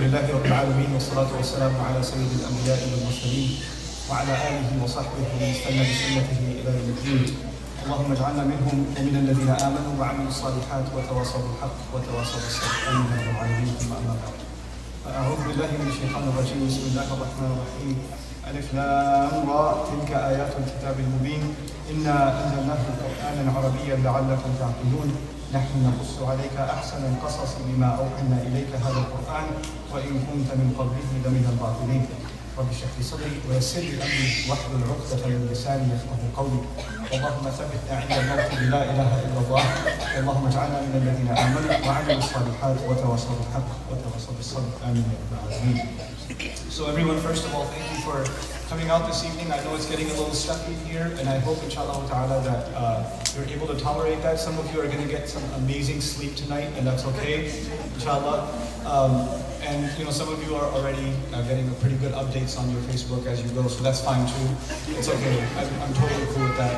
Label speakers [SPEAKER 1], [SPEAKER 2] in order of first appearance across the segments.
[SPEAKER 1] لله رب العالمين والصلاة والسلام على سيد الأنبياء والمرسلين وعلى آله وصحبه ومن استنى بسنته إلى يوم الدين. اللهم اجعلنا منهم ومن الذين آمنوا وعملوا الصالحات وتواصوا بالحق وتواصوا بالصبر. آمين يا رب العالمين. ثم أما بعد. أعوذ بالله من الشيطان الرجيم. بسم الله الرحمن الرحيم. ألف لام را تلك آيات الكتاب المبين إنا أنزلناه قرآنا عربيا لعلكم تعقلون نحن نقص عليك أحسن القصص بما أوحينا إليك هذا القرآن وإن كنت من قبله لمن الغافلين. رب اشرح لي صدري ويسر لي أمري واحلل عقدة من لساني يفقهوا قولي. اللهم ثبتنا عند الموت بلا إله إلا الله. اللهم اجعلنا من الذين آمنوا وعملوا الصالحات وتواصوا بالحق وتواصوا بالصبر. آمين يا رب العالمين. So everyone, first of all, thank you for coming out this evening. I know it's getting a little stuffy here, and I hope, inshallah ta'ala, that you're able to tolerate that. Some of you are going to get some amazing sleep tonight, and that's okay, inshallah. And some of you are already getting pretty good updates on your Facebook as you go, so that's fine too. It's okay. I'm totally cool with that.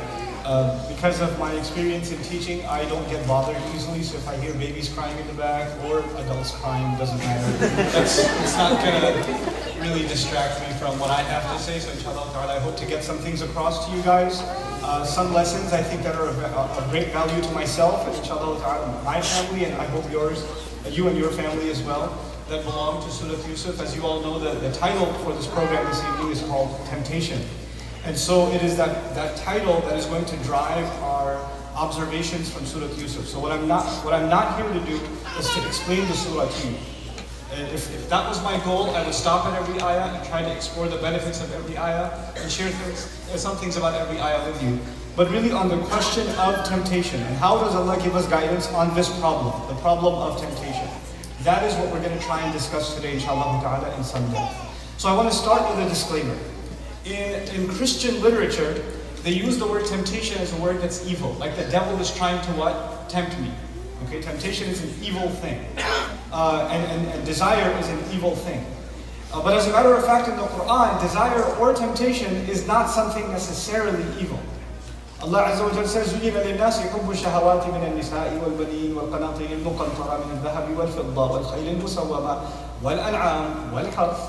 [SPEAKER 1] Because of my experience in teaching, I don't get bothered easily, so if I hear babies crying in the back or adults crying, doesn't matter. It's not going to really distract me from what I have to say, so inshallah ta'ala, I hope to get some things across to you guys. Some lessons I think that are of great value to myself and inshallah ta'ala my family, and I hope you and your family as well, that belong to Surah Yusuf. As you all know, the title for this program this evening is called Temptation. And so it is that title that is going to drive our observations from Surah Yusuf. So what I'm not here to do is to explain the surah to you. If that was my goal, I would stop at every ayah and try to explore the benefits of every ayah and share some things about every ayah with you. But really on the question of temptation and how does Allah give us guidance on this problem, the problem of temptation. That is what we're going to try and discuss today, inshallah ta'ala, in some depth. So I want to start with a disclaimer. In Christian literature, they use the word temptation as a word that's evil. Like the devil is trying to what? Tempt me. Okay, temptation is an evil thing. And desire is an evil thing. But as a matter of fact, in the Quran, desire or temptation is not something necessarily evil. Allah Azza wa Jalla says, زُيِّنَ لِلنَّاسِ حُبُّ الشَّهَوَاتِ مِنَ النِّسَاءِ وَالْبَنِينَ وَالْقَنَاطِيرِ الْمُقَنطَرَةِ مِنَ الذَّهَبِ وَالْفِضَّةِ وَالْخَيْلِ الْمُسَوَّمَةِ وَالْأَنْعَامِ وَالْحَرْثِ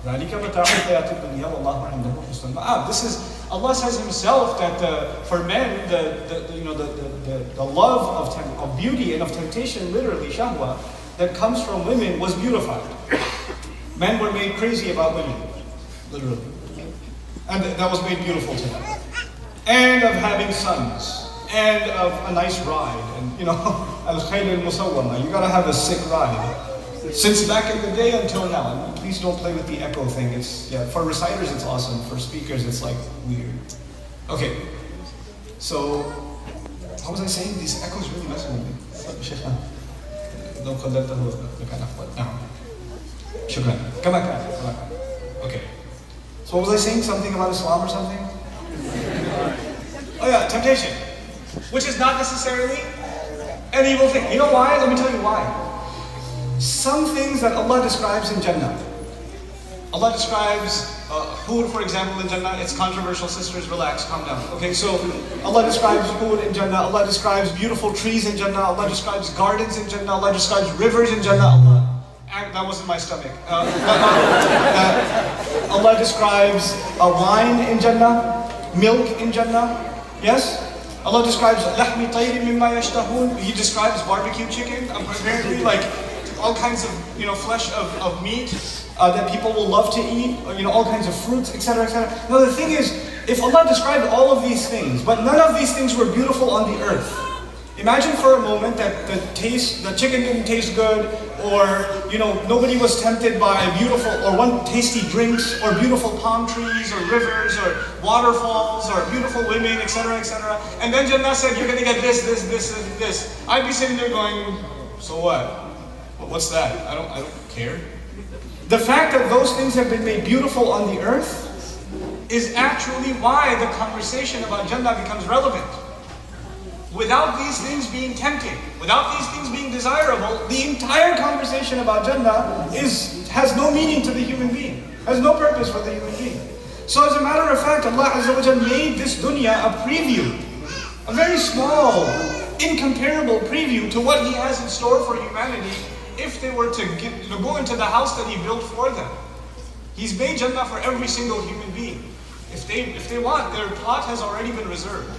[SPEAKER 1] ذَلِكَ مَتَاعُ الْحَيَاةِ الدُّنْيَا وَاللَّهُ عِندَهُ حُسْنُ الْمَآبِ. This is, Allah says Himself that for men, the love of beauty and of temptation, literally shahwa, that comes from women was beautified. Men were made crazy about women, literally, and that was made beautiful to them. And of having sons, and of a nice ride, and al-khayl al-musawwama, you gotta have a sick ride. Since back in the day until now, and please don't play with the echo thing. For reciters it's awesome, for speakers it's like weird. Okay, so what was I saying? These echoes really mess with me. Okay, so what was I saying? Something about Islam or something? Oh yeah, temptation, which is not necessarily an evil thing. You know why? Let me tell you why. Some things that Allah describes in Jannah. Allah describes food, for example, in Jannah. It's controversial, sisters, relax, calm down. Okay, so Allah describes food in Jannah. Allah describes beautiful trees in Jannah. Allah describes gardens in Jannah. Allah describes rivers in Jannah. That wasn't my stomach. Allah describes wine in Jannah, milk in Jannah. Yes? Allah describes لَحْمِ طَيْرٍ مِمَّا يَشْتَهُونَ. He describes barbecue chicken, apparently like all kinds of flesh of meat that people will love to eat, all kinds of fruits, etc., etc. Now the thing is, if Allah described all of these things, but none of these things were beautiful on the earth, imagine for a moment that the chicken didn't taste good, or nobody was tempted by beautiful or tasty drinks, or beautiful palm trees, or rivers, or waterfalls, or beautiful women, etc., etc. And then Jannah said, you're going to get this, this, this, and this. I'd be sitting there going, so what? What's that? I don't care. The fact that those things have been made beautiful on the earth is actually why the conversation about Jannah becomes relevant. Without these things being tempting, without these things being desirable, the entire conversation about Jannah has no meaning to the human being, has no purpose for the human being. So as a matter of fact, Allah Azza wa Jalla made this dunya a preview, a very small, incomparable preview to what He has in store for humanity if they were to go into the house that He built for them. He's made Jannah for every single human being. If they want, their plot has already been reserved.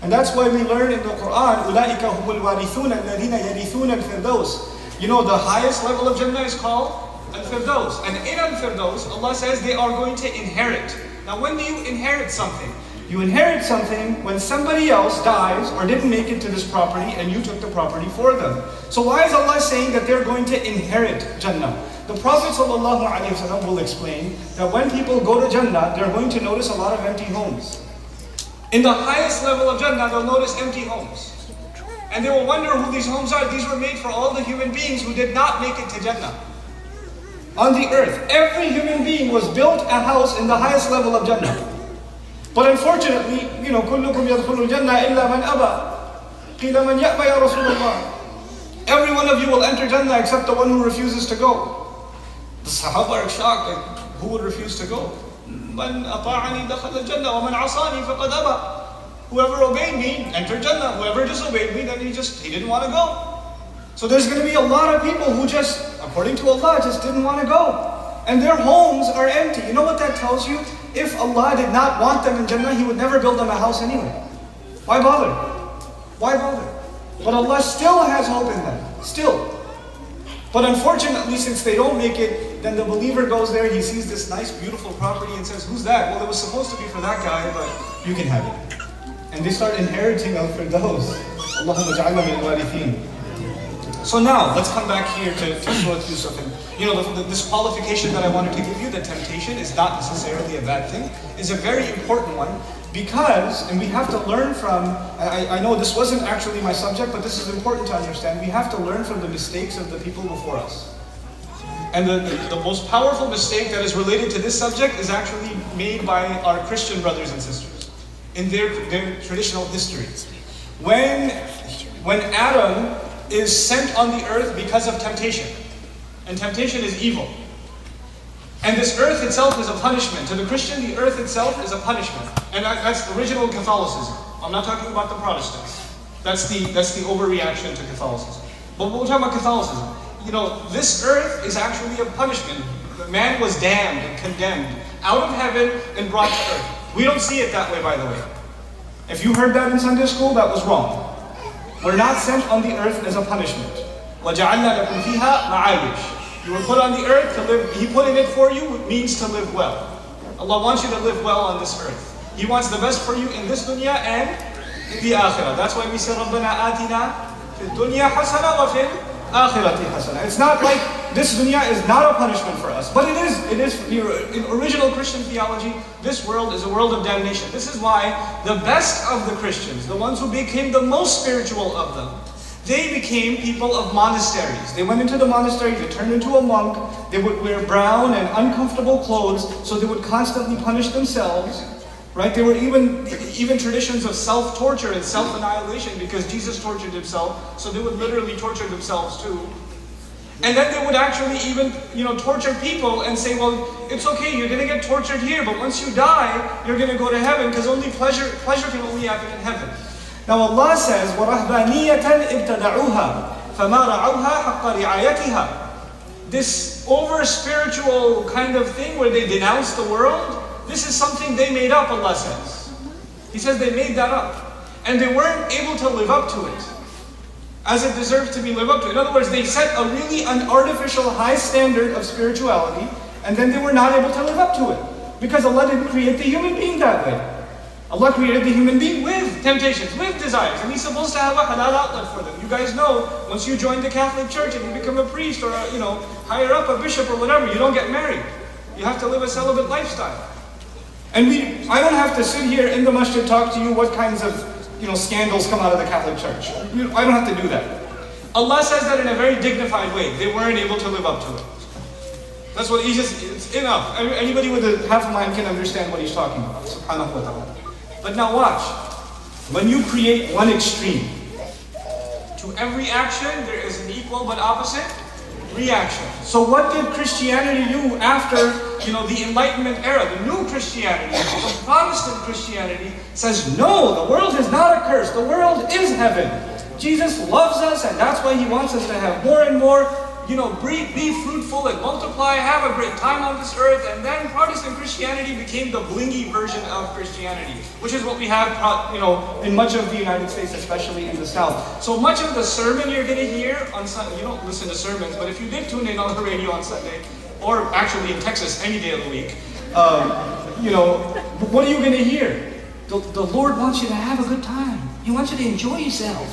[SPEAKER 1] And that's why we learn in the Quran, أُولَٰئِكَ هُمُ الْوَارِثُونَ الَّذِينَ يَرِثُونَ الْفِرْدَوْسِ. You know, the highest level of Jannah is called Al-Firdaus. And in Al-Firdaus, Allah says they are going to inherit. Now when do you inherit something? You inherit something when somebody else dies or didn't make it to this property and you took the property for them. So why is Allah saying that they're going to inherit Jannah? The Prophet ﷺ will explain that when people go to Jannah, they're going to notice a lot of empty homes. In the highest level of Jannah, they'll notice empty homes. And they will wonder who these homes are. These were made for all the human beings who did not make it to Jannah. On the earth, every human being was built a house in the highest level of Jannah. But unfortunately, كُلُّكُمْ يَدْخُلُ الْجَنَّةِ إِلَّا مَنْ أَبَى قِيلَ مَنْ يَأْبَى يَا رَسُولَ اللَّهِ. Every one of you will enter Jannah except the one who refuses to go. The Sahaba are shocked, like, who would refuse to go? مَنْ أَطَاعَنِي دَخَلَ الْجَنَّةِ وَمَنْ عَصَانِي فَقَدْ أَبَى. Whoever obeyed me entered Jannah. Whoever disobeyed me, then he didn't want to go. So there's going to be a lot of people who just, according to Allah, just didn't want to go. And their homes are empty. You know what that tells you? If Allah did not want them in Jannah, He would never build them a house anyway. Why bother? Why bother? But Allah still has hope in them. Still. But unfortunately, since they don't make it, then the believer goes there, he sees this nice, beautiful property and says, who's that? Well, it was supposed to be for that guy, but you can have it. And they start inheriting Al-Firdaus. Allahumma ja'alna min al-warithin. So now, let's come back here to Surah Yusuf. And this qualification that I wanted to give you, that temptation is not necessarily a bad thing, is a very important one because, and we have to learn from, I know this wasn't actually my subject, but this is important to understand, we have to learn from the mistakes of the people before us. And the most powerful mistake that is related to this subject is actually made by our Christian brothers and sisters in their traditional history. When Adam is sent on the earth because of temptation. And temptation is evil. And this earth itself is a punishment. To the Christian, the earth itself is a punishment. And that's the original Catholicism. I'm not talking about the Protestants. That's the overreaction to Catholicism. But we're talking about Catholicism. This earth is actually a punishment. Man was damned and condemned out of heaven and brought to earth. We don't see it that way, by the way. If you heard that in Sunday school, that was wrong. We're not sent on the earth as a punishment. وَجَعَلْنَا لَكُمْ فِيهَا مَعَايِشْ. You were put on the earth to live. He put in it for you means to live well. Allah wants you to live well on this earth. He wants the best for you in this dunya and in the akhirah. That's why we say رَبَّنَا آتِنَا فِي الدُّنْيَا حَسَنَةً وَفِي الْآخِرَةِ حَسَنَةً. It's not like this dunya is not a punishment for us, but it is. In original Christian theology, this world is a world of damnation. This is why the best of the Christians, the ones who became the most spiritual of them, they became people of monasteries. They went into the monastery, they turned into a monk, they would wear brown and uncomfortable clothes, so they would constantly punish themselves. Right? There were even traditions of self-torture and self-annihilation because Jesus tortured himself, so they would literally torture themselves too. And then they would actually even, torture people and say, well, it's okay, you're going to get tortured here, but once you die, you're going to go to heaven because only pleasure can only happen in heaven. Now Allah says, وَرَهْبَانِيَّةً ابْتَدَعُوهَا فَمَا رَعَوْهَا حَقَّ رِعَايَتِهَا. This over-spiritual kind of thing where they denounce the world, this is something they made up, Allah says. He says they made that up. And they weren't able to live up to it as it deserved to be lived up to. In other words, they set a really an artificial high standard of spirituality, and then they were not able to live up to it. Because Allah didn't create the human being that way. Allah created the human being with temptations, with desires, and He's supposed to have a halal outlet for them. You guys know, once you join the Catholic Church and you become a priest or higher up, a bishop or whatever, you don't get married. You have to live a celibate lifestyle. And I don't have to sit here in the masjid talk to you what kinds of scandals come out of the Catholic Church. I don't have to do that. Allah says that in a very dignified way. They weren't able to live up to it. That's what it's enough. Anybody with a half a mind can understand what He's talking about. Subhanahu wa ta'ala. But now watch. When you create one extreme, to every action there is an equal but opposite reaction. So what did Christianity do after the Enlightenment era? The new Christianity, the Protestant Christianity, says no, the world is not a curse. The world is heaven. Jesus loves us, and that's why He wants us to have more and more
[SPEAKER 2] be fruitful and multiply, have a great time on this earth. And then Protestant Christianity became the blingy version of Christianity, which is what we have, in much of the United States, especially in the South. So much of the sermon you're going to hear on Sunday, you don't listen to sermons, but if you did tune in on the radio on Sunday, or actually in Texas any day of the week, what are you going to hear? The Lord wants you to have a good time. He wants you to enjoy yourself.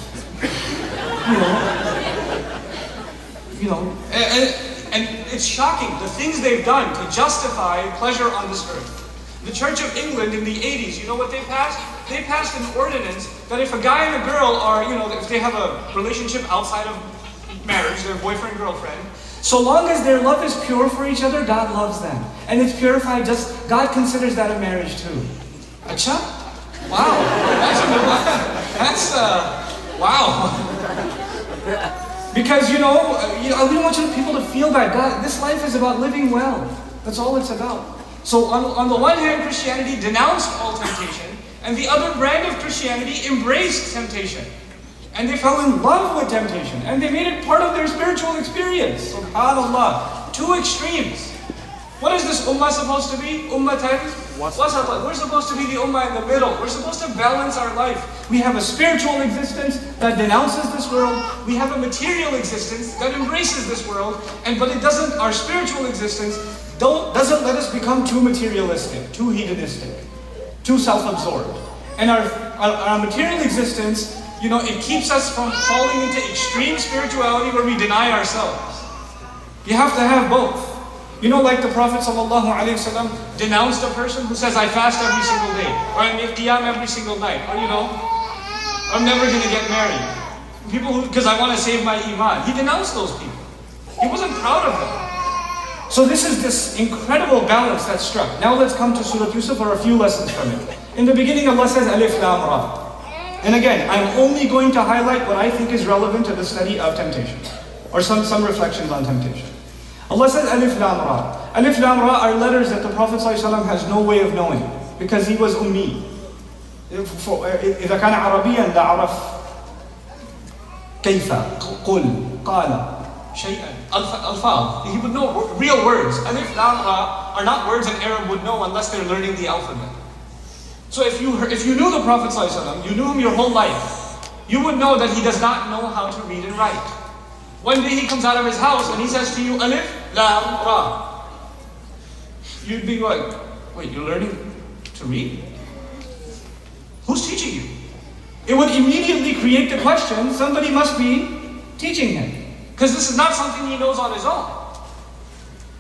[SPEAKER 2] And it's shocking the things they've done to justify pleasure on this earth. The Church of England in the 80s, you know what they passed? They passed an ordinance that if a guy and a girl are, if they have a relationship outside of marriage, their boyfriend-girlfriend, so long as their love is pure for each other, God loves them. And it's purified, God considers that a marriage too. Acha? Wow. Wow. Because, we don't want people to feel that. God, this life is about living well. That's all it's about. So on the one hand, Christianity denounced all temptation, and the other brand of Christianity embraced temptation. And they fell in love with temptation, and they made it part of their spiritual experience. SubhanAllah. Two extremes. What is this ummah supposed to be? Ummatan wasatan. We're supposed to be the ummah in the middle. We're supposed to balance our life. We have a spiritual existence that denounces this world. We have a material existence that embraces this world. But it doesn't. Our spiritual existence doesn't let us become too materialistic, too hedonistic, too self-absorbed. And our material existence, it keeps us from falling into extreme spirituality where we deny ourselves. You have to have both. Like the Prophet ﷺ denounced a person who says, I fast every single day, or I make qiyam every single night, or I'm never going to get married. People because I want to save my iman. He denounced those people. He wasn't proud of them. So this is this incredible balance that's struck. Now let's come to Surah Yusuf or a few lessons from it. In the beginning, Allah says, Alif Lam Ra. And again, I'm only going to highlight what I think is relevant to the study of temptation, or some reflections on temptation. Allah says Alif Lam Ra. Alif Lam Ra are letters that the Prophet ﷺ has no way of knowing because he was ummi. إذا كان عربيا لعرف كيف قل قال شيئا الفاظ. He would know real words. Alif Lam Ra are not words an Arab would know unless they're learning the alphabet. So if you knew the Prophet ﷺ, you knew him your whole life, you would know that he does not know how to read and write. One day he comes out of his house and he says to you, Alif, Lam, Ra. You'd be like, wait, you're learning to read? Who's teaching you? It would immediately create the question, somebody must be teaching him. Because this is not something he knows on his own.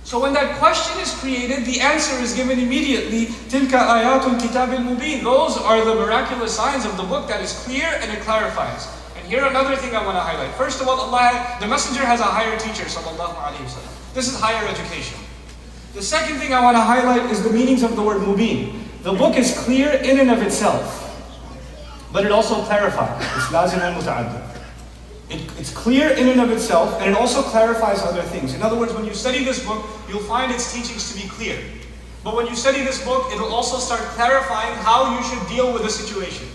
[SPEAKER 2] So when that question is created, the answer is given immediately. Tilka ayatul kitab al-mubin. Those are the miraculous signs of the book that is clear and it clarifies. Here another thing I want to highlight. First of all, the messenger has a higher teacher, sallallahu alayhi wa sallam. This is higher education. The second thing I want to highlight is the meanings of the word mubin. The book is clear in and of itself, but it also clarifies. It's lazim and muta'addid. It's clear in and of itself, and it also clarifies other things. In other words, when you study this book, you'll find its teachings to be clear. But when you study this book, it'll also start clarifying how you should deal with a situation,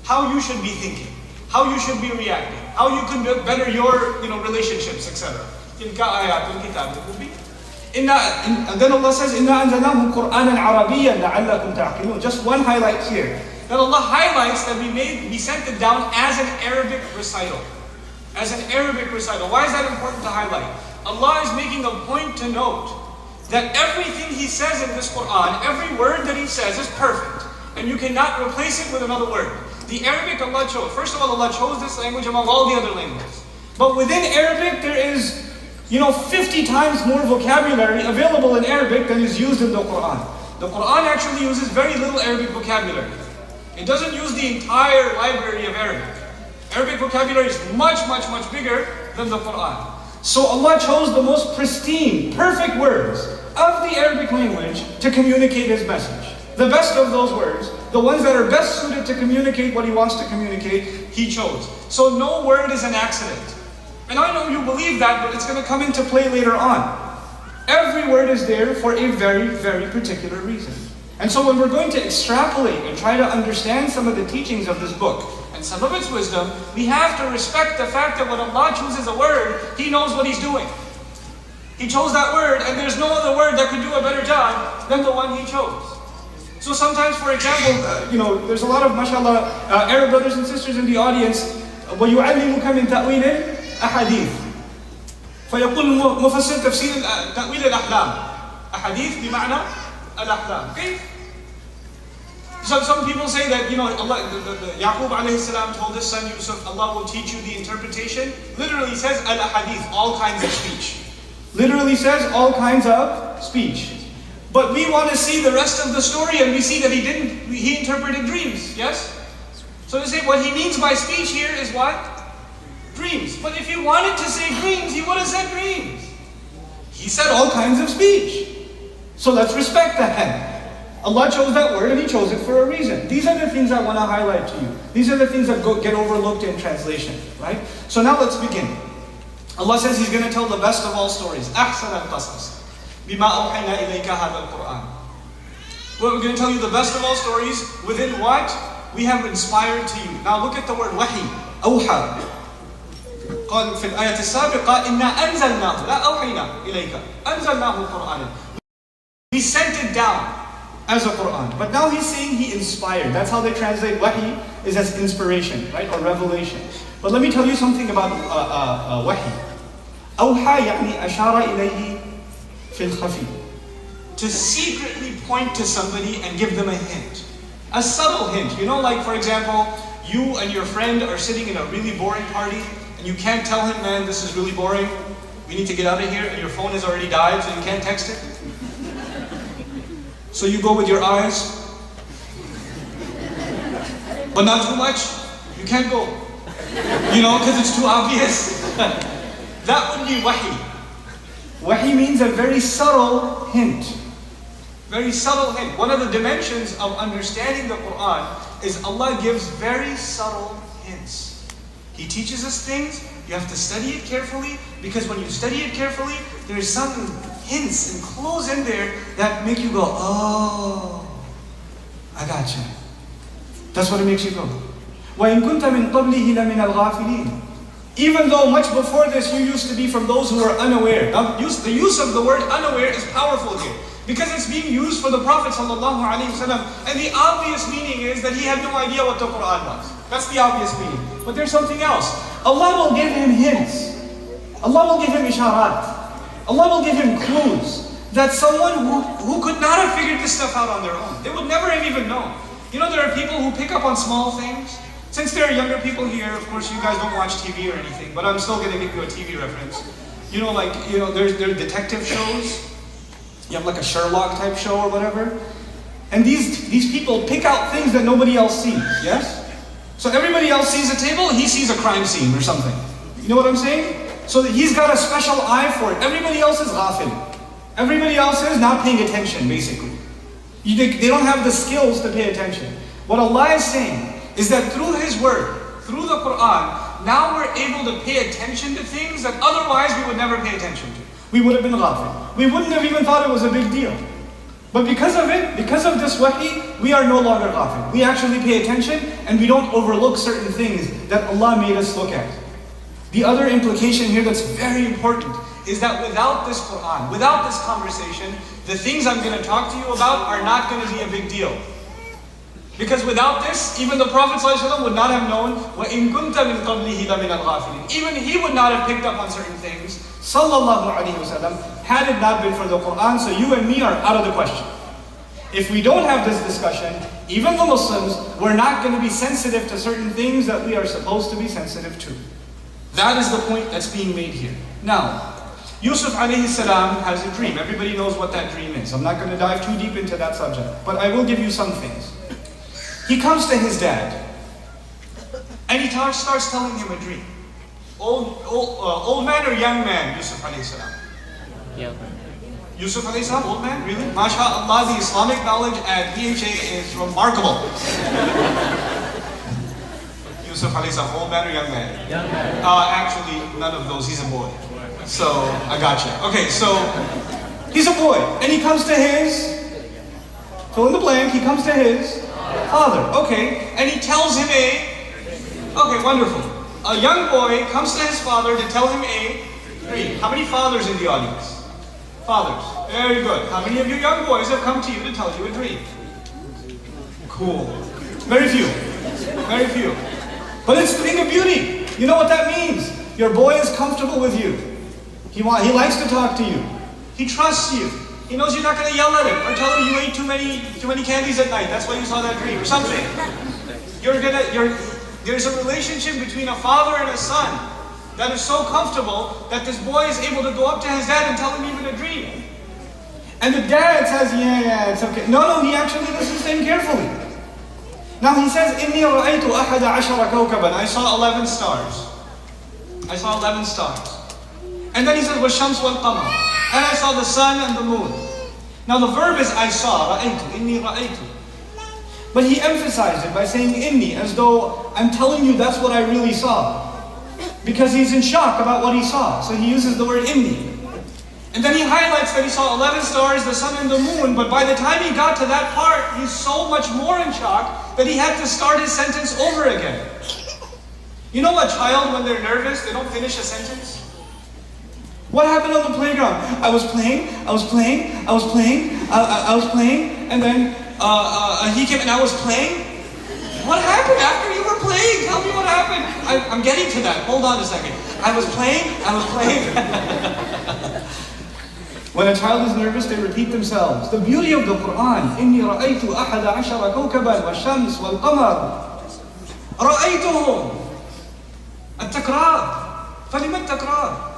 [SPEAKER 2] how you should be thinking, how you should be reacting, how you can better your relationships, etc. And then Allah says, إِنَّا أَنزَلْنَاهُ قُرْآنًا عَرَبِيًّا لَعَلَّكُمْ تَعْقِلُونَ. Just one highlight here. That Allah highlights that we sent it down as an Arabic recital. As an Arabic recital. Why is that important to highlight? Allah is making a point to note that everything He says in this Quran, every word that He says is perfect. And you cannot replace it with another word. The Arabic Allah chose. First of all, Allah chose this language among all the other languages. But within Arabic, there is, 50 times more vocabulary available in Arabic than is used in the Quran. The Quran actually uses very little Arabic vocabulary. It doesn't use the entire library of Arabic. Arabic vocabulary is much, much, much bigger than the Quran. So Allah chose the most pristine, perfect words of the Arabic language to communicate His message. The best of those words, the ones that are best suited to communicate what He wants to communicate, He chose. So no word is an accident. And I know you believe that, but it's going to come into play later on. Every word is there for a very, very particular reason. And so when we're going to extrapolate and try to understand some of the teachings of this book, and some of its wisdom, we have to respect the fact that when Allah chooses a word, He knows what He's doing. He chose that word, and there's no other word that could do a better job than the one he chose. So sometimes, for example, there's a lot of, mashallah, Arab brothers and sisters in the audience. وَيُعَلِّمُكَ مِنْ تَأْوِيلِ الْأَحَادِيثِ فيقول مفسر تفسير تأويل الأحلام. أحاديث بمعنى الأحلام. Okay? So some people say that, Allah, Yaqub alayhi salam told his son Yusuf, Allah will teach you the interpretation. Literally says al-ahadith, all kinds of speech. Literally says all kinds of speech. But we want to see the rest of the story, and we see that he interpreted dreams, yes? So they say what he means by speech here is what? Dreams. But if he wanted to say dreams, he would have said dreams. He said all kinds of speech. So let's respect that. Allah chose that word and He chose it for a reason. These are the things I want to highlight to you. These are the things that get overlooked in translation, right? So now let's begin. Allah says He's going to tell the best of all stories. أحسن القصص بما أوحينا إليك هذا القرآن. Well, we're going to tell you the best of all stories within what we have inspired to you. Now look at the word wahi. أوحى. قال في الآية السابقة إنا أنزلناه لا أوحينا إليك أنزلناه القرآن. We sent it down as a Quran. But now He's saying He inspired. That's how they translate wahi, is as inspiration, right? Or revelation. But let me tell you something about wahi. أوحى يعني أشار إليه في الخفي. To secretly point to somebody and give them a hint. A subtle hint. Like for example, you and your friend are sitting in a really boring party and you can't tell him, man, this is really boring. We need to get out of here, and your phone has already died, so you can't text it. So you go with your eyes, but not too much. You can't go, because it's too obvious. That would be wahi. Wahi means a very subtle hint. Very subtle hint. One of the dimensions of understanding the Quran is Allah gives very subtle hints. He teaches us things, you have to study it carefully, because when you study it carefully, there's some hints and clues in there that make you go, oh, I got you. That's what it makes you go. وَإِن كُنْتَ مِن قَبْلِهِ لَمِنَ الْغَافِلِينَ. Even though much before this you used to be from those who were unaware. Now, the use of the word unaware is powerful here, because it's being used for the Prophet ﷺ, and the obvious meaning is that he had no idea what the Quran was. That's the obvious meaning. But there's something else. Allah will give him hints. Allah will give him isharat. Allah will give him clues that someone who could not have figured this stuff out on their own, they would never have even known. There are people who pick up on small things. Since there are younger people here, of course you guys don't watch TV or anything, but I'm still going to give you a TV reference. There are detective shows. You have like a Sherlock type show or whatever. And these people pick out things that nobody else sees, yes? So everybody else sees a table, he sees a crime scene or something. You know what I'm saying? So that he's got a special eye for it. Everybody else is ghafil. Everybody else is not paying attention, basically. They don't have the skills to pay attention. What Allah is saying is that through His word, through the Quran, now we're able to pay attention to things that otherwise we would never pay attention to. We would have been ghafil. We wouldn't have even thought it was a big deal. But because of it, because of this wahi, we are no longer ghafil. We actually pay attention and we don't overlook certain things that Allah made us look at. The other implication here that's very important is that without this Quran, without this conversation, the things I'm going to talk to you about are not going to be a big deal. Because without this, even the Prophet ﷺ would not have known, وَإِن كُنْتَ مِن قَبْلِهِ لَمِنَ الْغَافِلِينَ. Even he would not have picked up on certain things, sallallahu alayhi wasallam, had it not been for the Quran. So you and me are out of the question. If we don't have this discussion, even the Muslims, we're not going to be sensitive to certain things that we are supposed to be sensitive to. That is the point that's being made here. Now, Yusuf alayhi salam has a dream. Everybody knows what that dream is. I'm not going to dive too deep into that subject, but I will give you some things. He comes to his dad, and he starts telling him a dream. Old man or young man, Yusuf alayhi salam?
[SPEAKER 3] Yeah.
[SPEAKER 2] Yusuf alayhi salam, old man? Really? MashaAllah, the Islamic knowledge at VHA is remarkable. Yusuf alayhi salam, old man or young man?
[SPEAKER 3] Young man.
[SPEAKER 2] Actually, none of those. He's a boy. So, I got you. Okay, so, he's a boy, and he comes to his, fill in the blank, he comes to his father. Okay, and he tells him okay, wonderful. A young boy comes to his father to tell him a dream. How many fathers in the audience?
[SPEAKER 1] Fathers. Very good. How many of you young boys have come to you to tell you a dream? Cool. Very few. Very few. But it's the thing of beauty. You know what that means? Your boy is comfortable with you. He likes to talk to you. He trusts you. He knows you're not going to yell at him or tell him you ate too many candies at night. That's why you saw that dream or something. There's a relationship between a father and a son that is so comfortable that this boy is able to go up to his dad and tell him even a dream. And the dad says, yeah, it's okay. No, he actually listens to him carefully. Now he says, إِنِّي رَأَيْتُ أَحَدَ عَشَرَ كَوْكَبًا. I saw 11 stars. I saw 11 stars. And then he says, وَالشَّمْسُ وَالْقَمَرُ. And I saw the sun and the moon. Now the verb is I saw, رَأَيْتُ, إِنِّي رَأَيْتُ. But he emphasized it by saying inni, as though I'm telling you that's what I really saw. Because he's in shock about what he saw. So he uses the word inni. And then he highlights that he saw 11 stars, the sun and the moon, but by the time he got to that part, he's so much more in shock that he had to start his sentence over again. You know a child, when they're nervous, they don't finish a sentence? What happened on the playground? I was playing, and then he came and I was playing. What happened after you were playing? Tell me what happened. I'm getting to that. Hold on a second. I was playing. When a child is nervous, they repeat themselves. The beauty of the Quran. إِنِّي رَأَيْتُ أَحَدَ عَشَرَ كَوْكَبًا وَالشَّمْسِ وَالْقَمَرِ رَأَيْتُهُمْ التَّكْرَارِ فَلِمَ التَّكْرَارِ.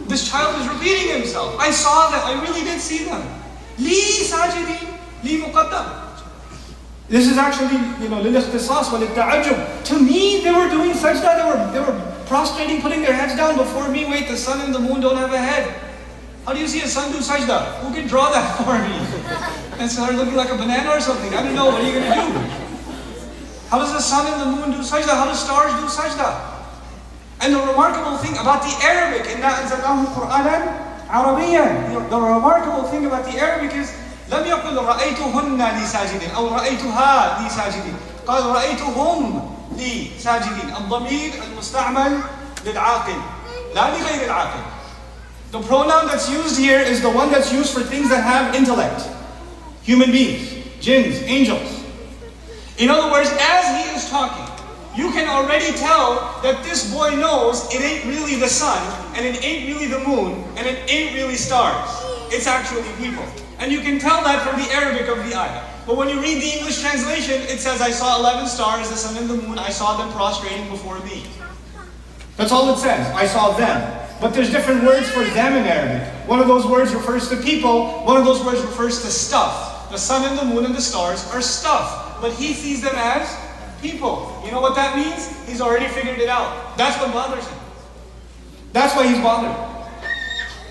[SPEAKER 1] This child is repeating himself. I saw them. I really did see them. لِي سَاجِدِينَ لِي مُقَدَّمْ. This is actually, لِلْإِخْتِصَاص وَلِلتَّعَجُّبْ. To me, they were doing sajda. They were prostrating, putting their heads down before me. Wait, the sun and the moon don't have a head. How do you see a sun do sajda? Who can draw that for me? And start looking like a banana or something. I don't know. What are you going to do? How does the sun and the moon do sajda? How do stars do sajda? And the remarkable thing about the Arabic, إِنَّا أَنزَلْنَاهُ قُرْآنًا عَرَبِيًّا. The remarkable thing about the Arabic is لم يقل رأيتهن لي ساجدين أو رأيتها لي ساجدين. قال رأيتهم لي ساجدين. الضمير المستعمل للعاقل لا لغير العاقل. The pronoun that's used here is the one that's used for things that have intellect. Human beings, jinns, angels. In other words, as he is talking, you can already tell that this boy knows it ain't really the sun, and it ain't really the moon, and it ain't really stars. It's actually people. And you can tell that from the Arabic of the ayah. But when you read the English translation, it says, I saw 11 stars, the sun and the moon, I saw them prostrating before me. That's all it says, I saw them. But there's different words for them in Arabic. One of those words refers to people, one of those words refers to stuff. The sun and the moon and the stars are stuff. But he sees them as people. You know what that means? He's already figured it out. That's what bothers him. That's why he's bothered.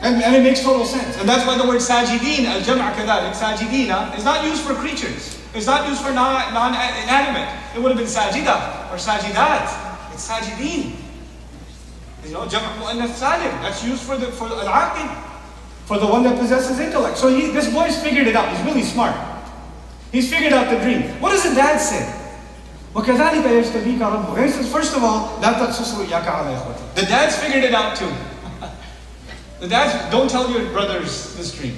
[SPEAKER 1] And it makes total sense. And that's why the word sajidin, al-jam'a kadhalik, sajidina, is not used for creatures. It's not used for non-inanimate. It would have been sajida or sajidat. It's sajidin. Jam'a mu'annath salim. That's used for al-aqil, for the one that possesses intellect. So this boy's figured it out. He's really smart. He's figured out the dream. What does the dad say? وَكَذَلِكَ يَجْتَبِيكَ رَبُّكَ. He says, first of all, لَا تَقْصُصُ رُؤْيَاكَ عَلَى إِخْوَتِكَ. The dad's figured it out too. The dads, don't tell your brothers this dream.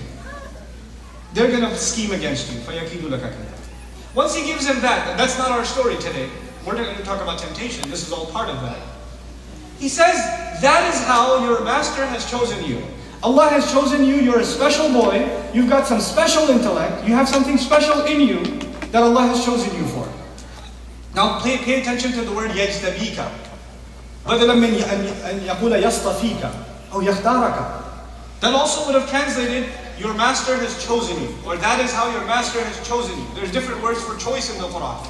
[SPEAKER 1] They're going to scheme against you. فَيَكِيدُ لَكَ كَيْدًا. Once he gives him that, and that's not our story today. We're not going to talk about temptation. This is all part of that. He says, that is how your master has chosen you. Allah has chosen you. You're a special boy. You've got some special intellect. You have something special in you that Allah has chosen you for. Now pay attention to the word يَجْتَبِيكَ. بدلا من أن يقول يصطفيك أو يختارك. That also would have translated, your master has chosen you, or that is how your master has chosen you. There's different words for choice in the Quran.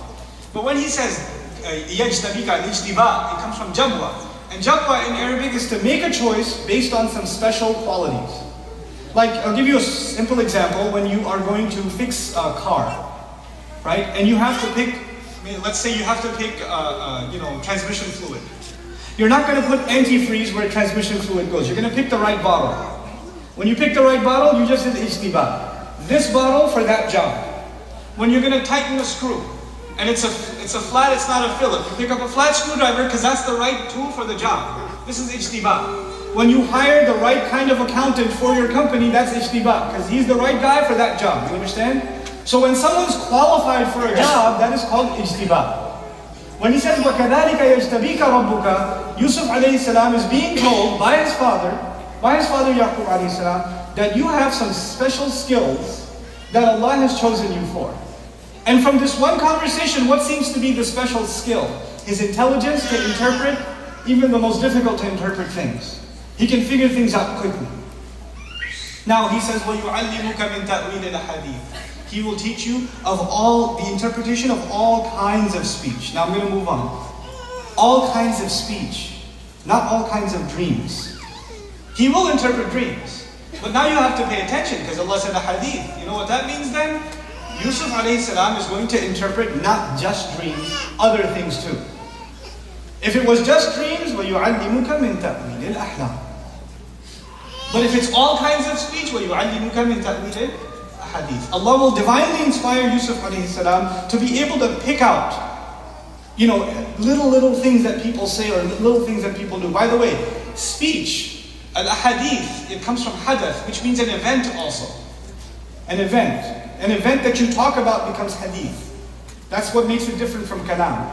[SPEAKER 1] But when he says يَجْتَبِيكَ, الْإِجْتِبَاء, it comes from jabwa. And jabwa in Arabic is to make a choice based on some special qualities. Like, I'll give you a simple example. When you are going to fix a car, right? And you have to pick, let's say you have to pick, transmission fluid. You're not going to put antifreeze where transmission fluid goes. You're going to pick the right bottle. When you pick the right bottle, you just did ijtiba. This bottle for that job. When you're going to tighten a screw, and it's a flat, it's not a Phillips. You pick up a flat screwdriver because that's the right tool for the job. This is ijtiba. when you hire the right kind of accountant for your company, that's ijtiba, because he's the right guy for that job. You understand? So when someone's qualified for a job, that is called ijtiba. When he says, وَكَذَلِكَ يَجْتَبِيكَ رَبُّكَ, Yusuf alayhi salam is being told by his father Yaqub alayhi salam, that you have some special skills that Allah has chosen you for. And from this one conversation, what seems to be the special skill? His intelligence to interpret even the most difficult to interpret things. He can figure things out quickly. Now he says, وَيُعَلِّمُكَ مِنْ تَأْوِيلِ الْأَحَادِيثِ. He will teach you of the interpretation of all kinds of speech. Now I'm going to move on. All kinds of speech, not all kinds of dreams. He will interpret dreams. But now you have to pay attention because Allah said a hadith. You know what that means then? Yusuf alayhi salam is going to interpret not just dreams, other things too. If it was just dreams, وَيُعَلِّمُكَ مِنْ تَأْوِيلِ الْأَحْلَامِ. But if it's all kinds of speech, وَيُعَلِّمُكَ مِنْ تَأْوِيلِ hadith. Allah will divinely inspire Yusuf alayhi salam to be able to pick out, little things that people say or little things that people do. By the way, speech, al-ahadith, it comes from hadath, which means an event also. An event. An event that you talk about becomes hadith. That's what makes it different from kalam.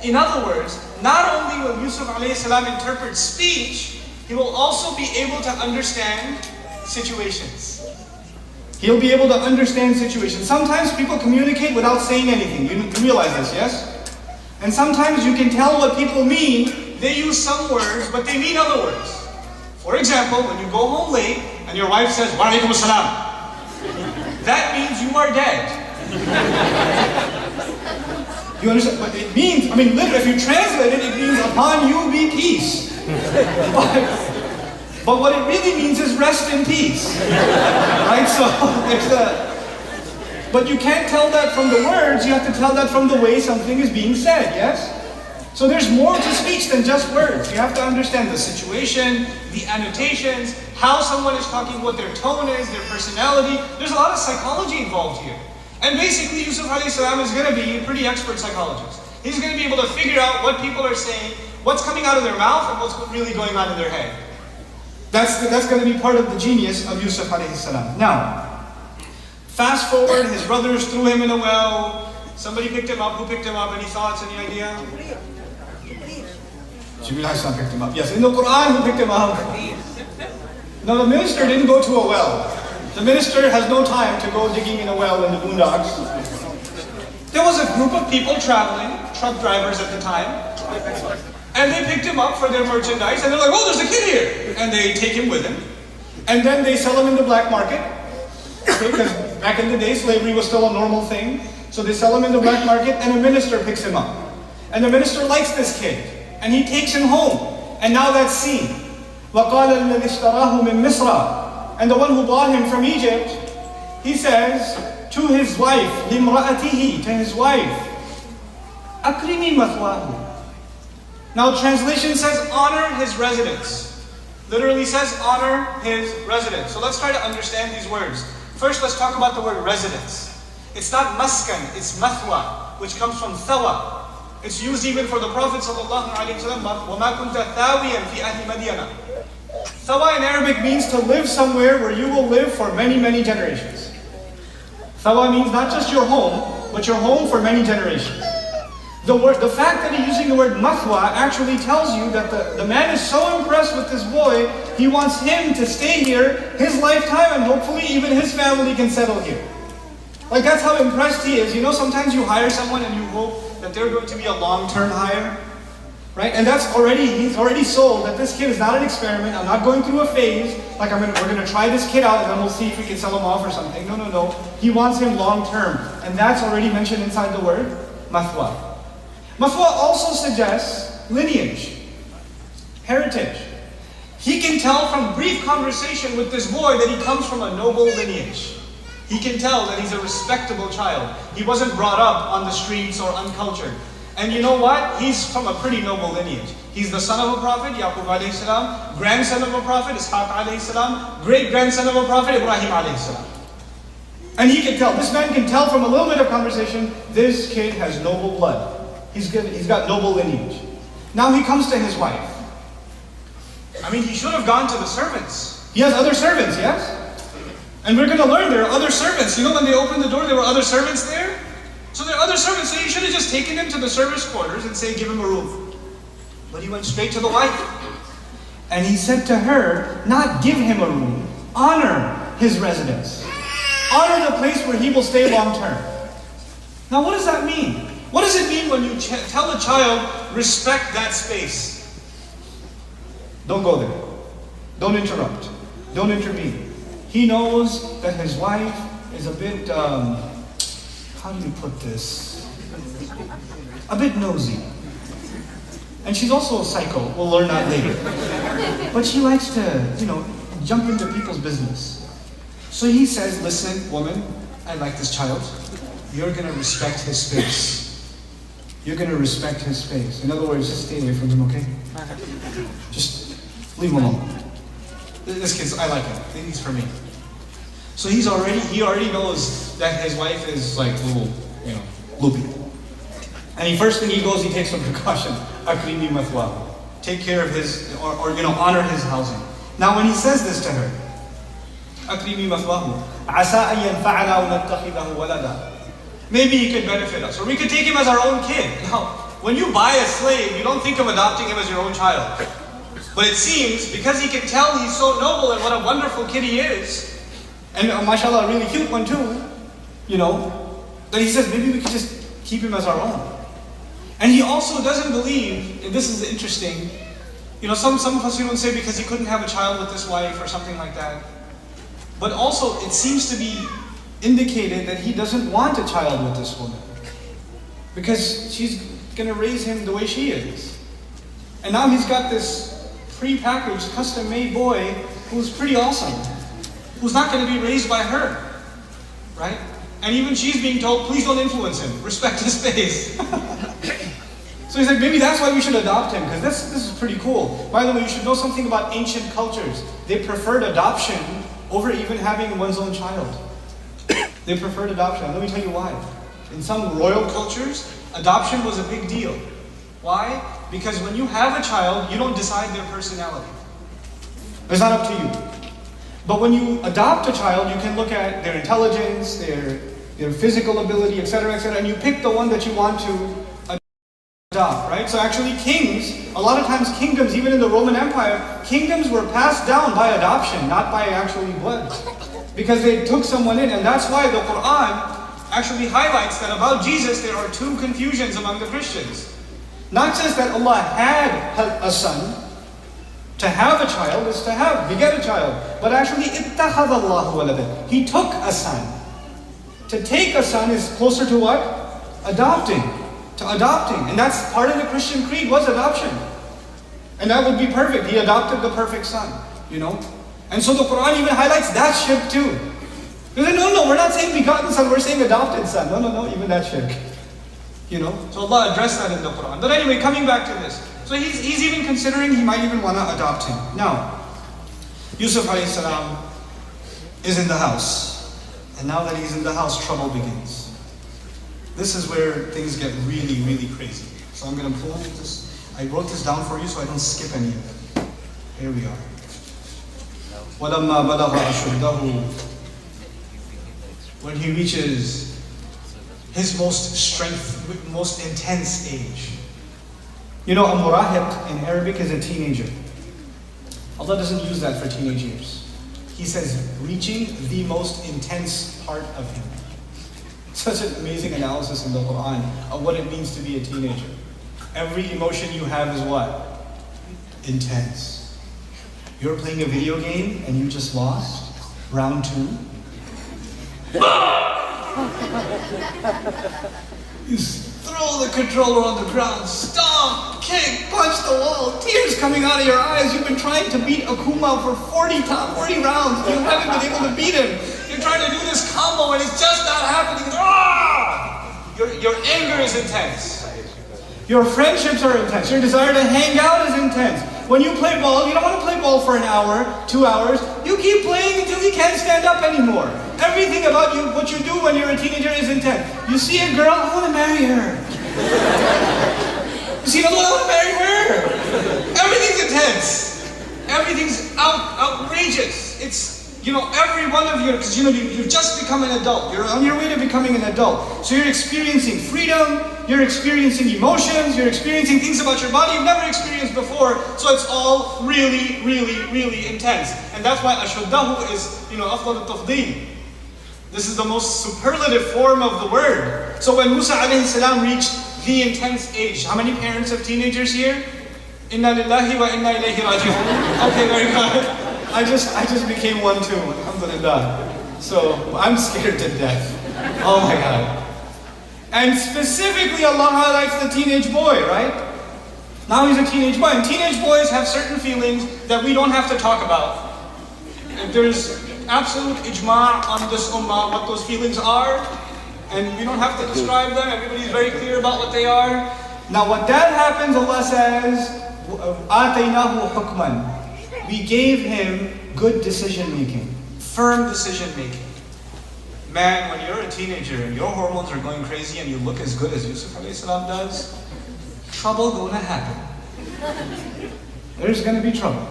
[SPEAKER 1] In other words, not only will Yusuf alayhi salam interpret speech, he will also be able to understand situations. He'll be able to understand situations. Sometimes people communicate without saying anything. You realize this, yes? And sometimes you can tell what people mean. They use some words, but they mean other words. For example, when you go home late and your wife says, "Wa alaikum assalam," that means you are dead. You understand? But it means, literally, if you translate it, it means upon you be peace. But what it really means is rest in peace. Right? So, but you can't tell that from the words, you have to tell that from the way something is being said, yes? So there's more to speech than just words. You have to understand the situation, the annotations, how someone is talking, what their tone is, their personality. There's a lot of psychology involved here. And basically, Yusuf alayhi salam is going to be a pretty expert psychologist. He's going to be able to figure out what people are saying, what's coming out of their mouth, and what's really going on in their head. That's going to be part of the genius of Yusuf alayhi salam. Now, fast forward, his brothers threw him in a well. Somebody picked him up. Who picked him up? Any thoughts? Any idea? Jibreel alayhi salam picked him up. Yes, in the Quran, who picked him up? No, the minister didn't go to a well. The minister has no time to go digging in a well in the boondocks. There was a group of people traveling, truck drivers at the time. And they picked him up for their merchandise, and they're like, "Oh, there's a kid here!" And they take him with him. And then they sell him in the black market. Because back in the day, slavery was still a normal thing. So they sell him in the black market, and a minister picks him up. And the minister likes this kid. And he takes him home. And now that's seen. وَقَالَ الَّذِي اشْتَرَاهُ مِن مِصْرَ. And the one who bought him from Egypt, he says to his wife, لِمْرَأَتِهِ, to his wife, أَكْرِمِي مَثْوَاهُ. Now translation says honor his residence. Literally says honor his residence. So let's try to understand these words. First, let's talk about the word residence. It's not maskan, it's mathwa, which comes from thawa. It's used even for the Prophet sallallahu alaihi wasallam. وَمَا كُنْتَ ثَاوِيًا فِي أَهْلِ مَدْيَنَ. Thawa in Arabic means to live somewhere where you will live for many, many generations. Thawa means not just your home, but your home for many generations. The fact that he's using the word mathwa actually tells you that the man is so impressed with this boy, he wants him to stay here his lifetime, and hopefully even his family can settle here. Like, that's how impressed he is. Sometimes you hire someone and you hope that they're going to be a long-term hire, right? And he's already sold that this kid is not an experiment. I'm not going through a phase, like we're going to try this kid out and then we'll see if we can sell him off or something. No. He wants him long-term. And that's already mentioned inside the word mathwa. Mathwa also suggests lineage, heritage. He can tell from brief conversation with this boy that he comes from a noble lineage. He can tell that he's a respectable child. He wasn't brought up on the streets or uncultured. And you know what? He's from a pretty noble lineage. He's the son of a prophet, Yaqub alayhi salam, grandson of a prophet, Ishaq alayhi salam, great-grandson of a prophet, Ibrahim alayhi salam. And he can tell, this man can tell from a little bit of conversation, this kid has noble blood. He's got noble lineage. Now he comes to his wife.
[SPEAKER 2] I mean, he should have gone to the servants.
[SPEAKER 1] He has other servants, yes? And we're going to learn there are other servants. You know, when they opened the door, there were other servants there? So there are other servants, so he should have just taken him to the service quarters and say, give him a room. But he went straight to the wife. And he said to her, not give him a room, honor his residence. Honor the place where he will stay long term. Now what does that mean? What does it mean when you tell a child, respect that space? Don't go there. Don't interrupt. Don't intervene. He knows that his wife is a bit, how do you put this? A bit nosy. And she's also a psycho. We'll learn that later. But she likes to, jump into people's business. So he says, listen, woman, I like this child. You're going to respect his space. You're going to respect his space. In other words, just stay away from him, okay? Just leave him alone. This kid's, I like him. He's for me. So he already knows that his wife is like a little, loopy. And first thing he goes, he takes some precaution. Akrimi mathwahu. Take care of his, or honor his housing. Now when he says this to her, Akrimi mathwahu, asa an yanfa'ana wa nattakhidahu walada. Maybe he could benefit us, or we could take him as our own kid. Now, when you buy a slave, you don't think of adopting him as your own child. But it seems, because he can tell he's so noble and what a wonderful kid he is, and mashallah, a really cute one too, that he says maybe we could just keep him as our own. And he also doesn't believe, and this is interesting, some of us say because he couldn't have a child with this wife or something like that. But also, it seems to be indicated that he doesn't want a child with this woman. Because she's going to raise him the way she is. And now he's got this pre-packaged, custom-made boy who's pretty awesome. Who's not going to be raised by her. Right? And even she's being told, please don't influence him. Respect his space. So he's like, maybe that's why we should adopt him, because this is pretty cool. By the way, you should know something about ancient cultures. They preferred adoption over even having one's own child. They preferred adoption. Let me tell you why. In some royal cultures, adoption was a big deal. Why? Because when you have a child, you don't decide their personality. It's not up to you. But when you adopt a child, you can look at their intelligence, their physical ability, etc., and you pick the one that you want to adopt, right? So actually kings, a lot of times kingdoms, even in the Roman Empire, kingdoms were passed down by adoption, not by actually blood. Because they took someone in, and that's why the Quran actually highlights that about Jesus there are two confusions among the Christians. Not just that Allah had a son, to have a child is to beget a child, but actually ittakhadha Allahu walada. He took a son. To take a son is closer to what? Adopting. And that's part of the Christian creed was adoption. And that would be perfect. He adopted the perfect son, And so the Quran even highlights that shirk too. They say, no, we're not saying begotten son, we're saying adopted son. No, even that shirk. So Allah addressed that in the Quran. But anyway, coming back to this. So he's even considering he might even want to adopt him. Now, Yusuf alayhi salam is in the house. And now that he's in the house, trouble begins. This is where things get really, really crazy. So I'm going to pull this. I wrote this down for you so I don't skip any of it. Here we are. وَلَمَّا بَلَغَ أَشُدَّهُ. When he reaches his most intense age. A murahiq in Arabic is a teenager. Allah doesn't use that for teenage years. He says, reaching the most intense part of him. Such an amazing analysis in the Quran of what it means to be a teenager. Every emotion you have is what? Intense. You're playing a video game and you just lost. Round 2. You throw the controller on the ground, stomp, kick, punch the wall, tears coming out of your eyes. You've been trying to beat Akuma for 40 rounds. You haven't been able to beat him. You're trying to do this combo and it's just not happening. Your anger is intense. Your friendships are intense. Your desire to hang out is intense. When you play ball, you don't want to play ball for an hour, 2 hours. You keep playing until you can't stand up anymore. Everything about you, what you do when you're a teenager is intense. You see a girl, I want to marry her. You see another one, I want to marry her. Everything's intense.
[SPEAKER 2] everything's outrageous. It's, every one of you, because you've just become an adult. You're on your way to becoming an adult. So you're experiencing freedom, you're experiencing emotions, you're experiencing things about your body you've never experienced before. So it's all really, really, really intense. And that's why ashuddahu is, afdal al-tafdeel. This is the most superlative form of the word. So when Musa alayhi salam reached the intense age, how many parents have teenagers here? Inna lillahi wa inna ilayhi raji'un. Okay, very good. I just became one too, alhamdulillah. So I'm scared to death. Oh my God. And specifically Allah highlights the teenage boy, right? Now he's a teenage boy, and teenage boys have certain feelings that we don't have to talk about. There's absolute ijma' on this ummah what those feelings are, and we don't have to describe them. Everybody's very clear about what they are. Now when that happens, Allah says, آتَيْنَاهُ حُكْمًا. We gave him good decision making, firm decision making. Man, when you're a teenager and your hormones are going crazy and you look as good as Yusuf alayhi salam does, trouble gonna happen. There's gonna be trouble.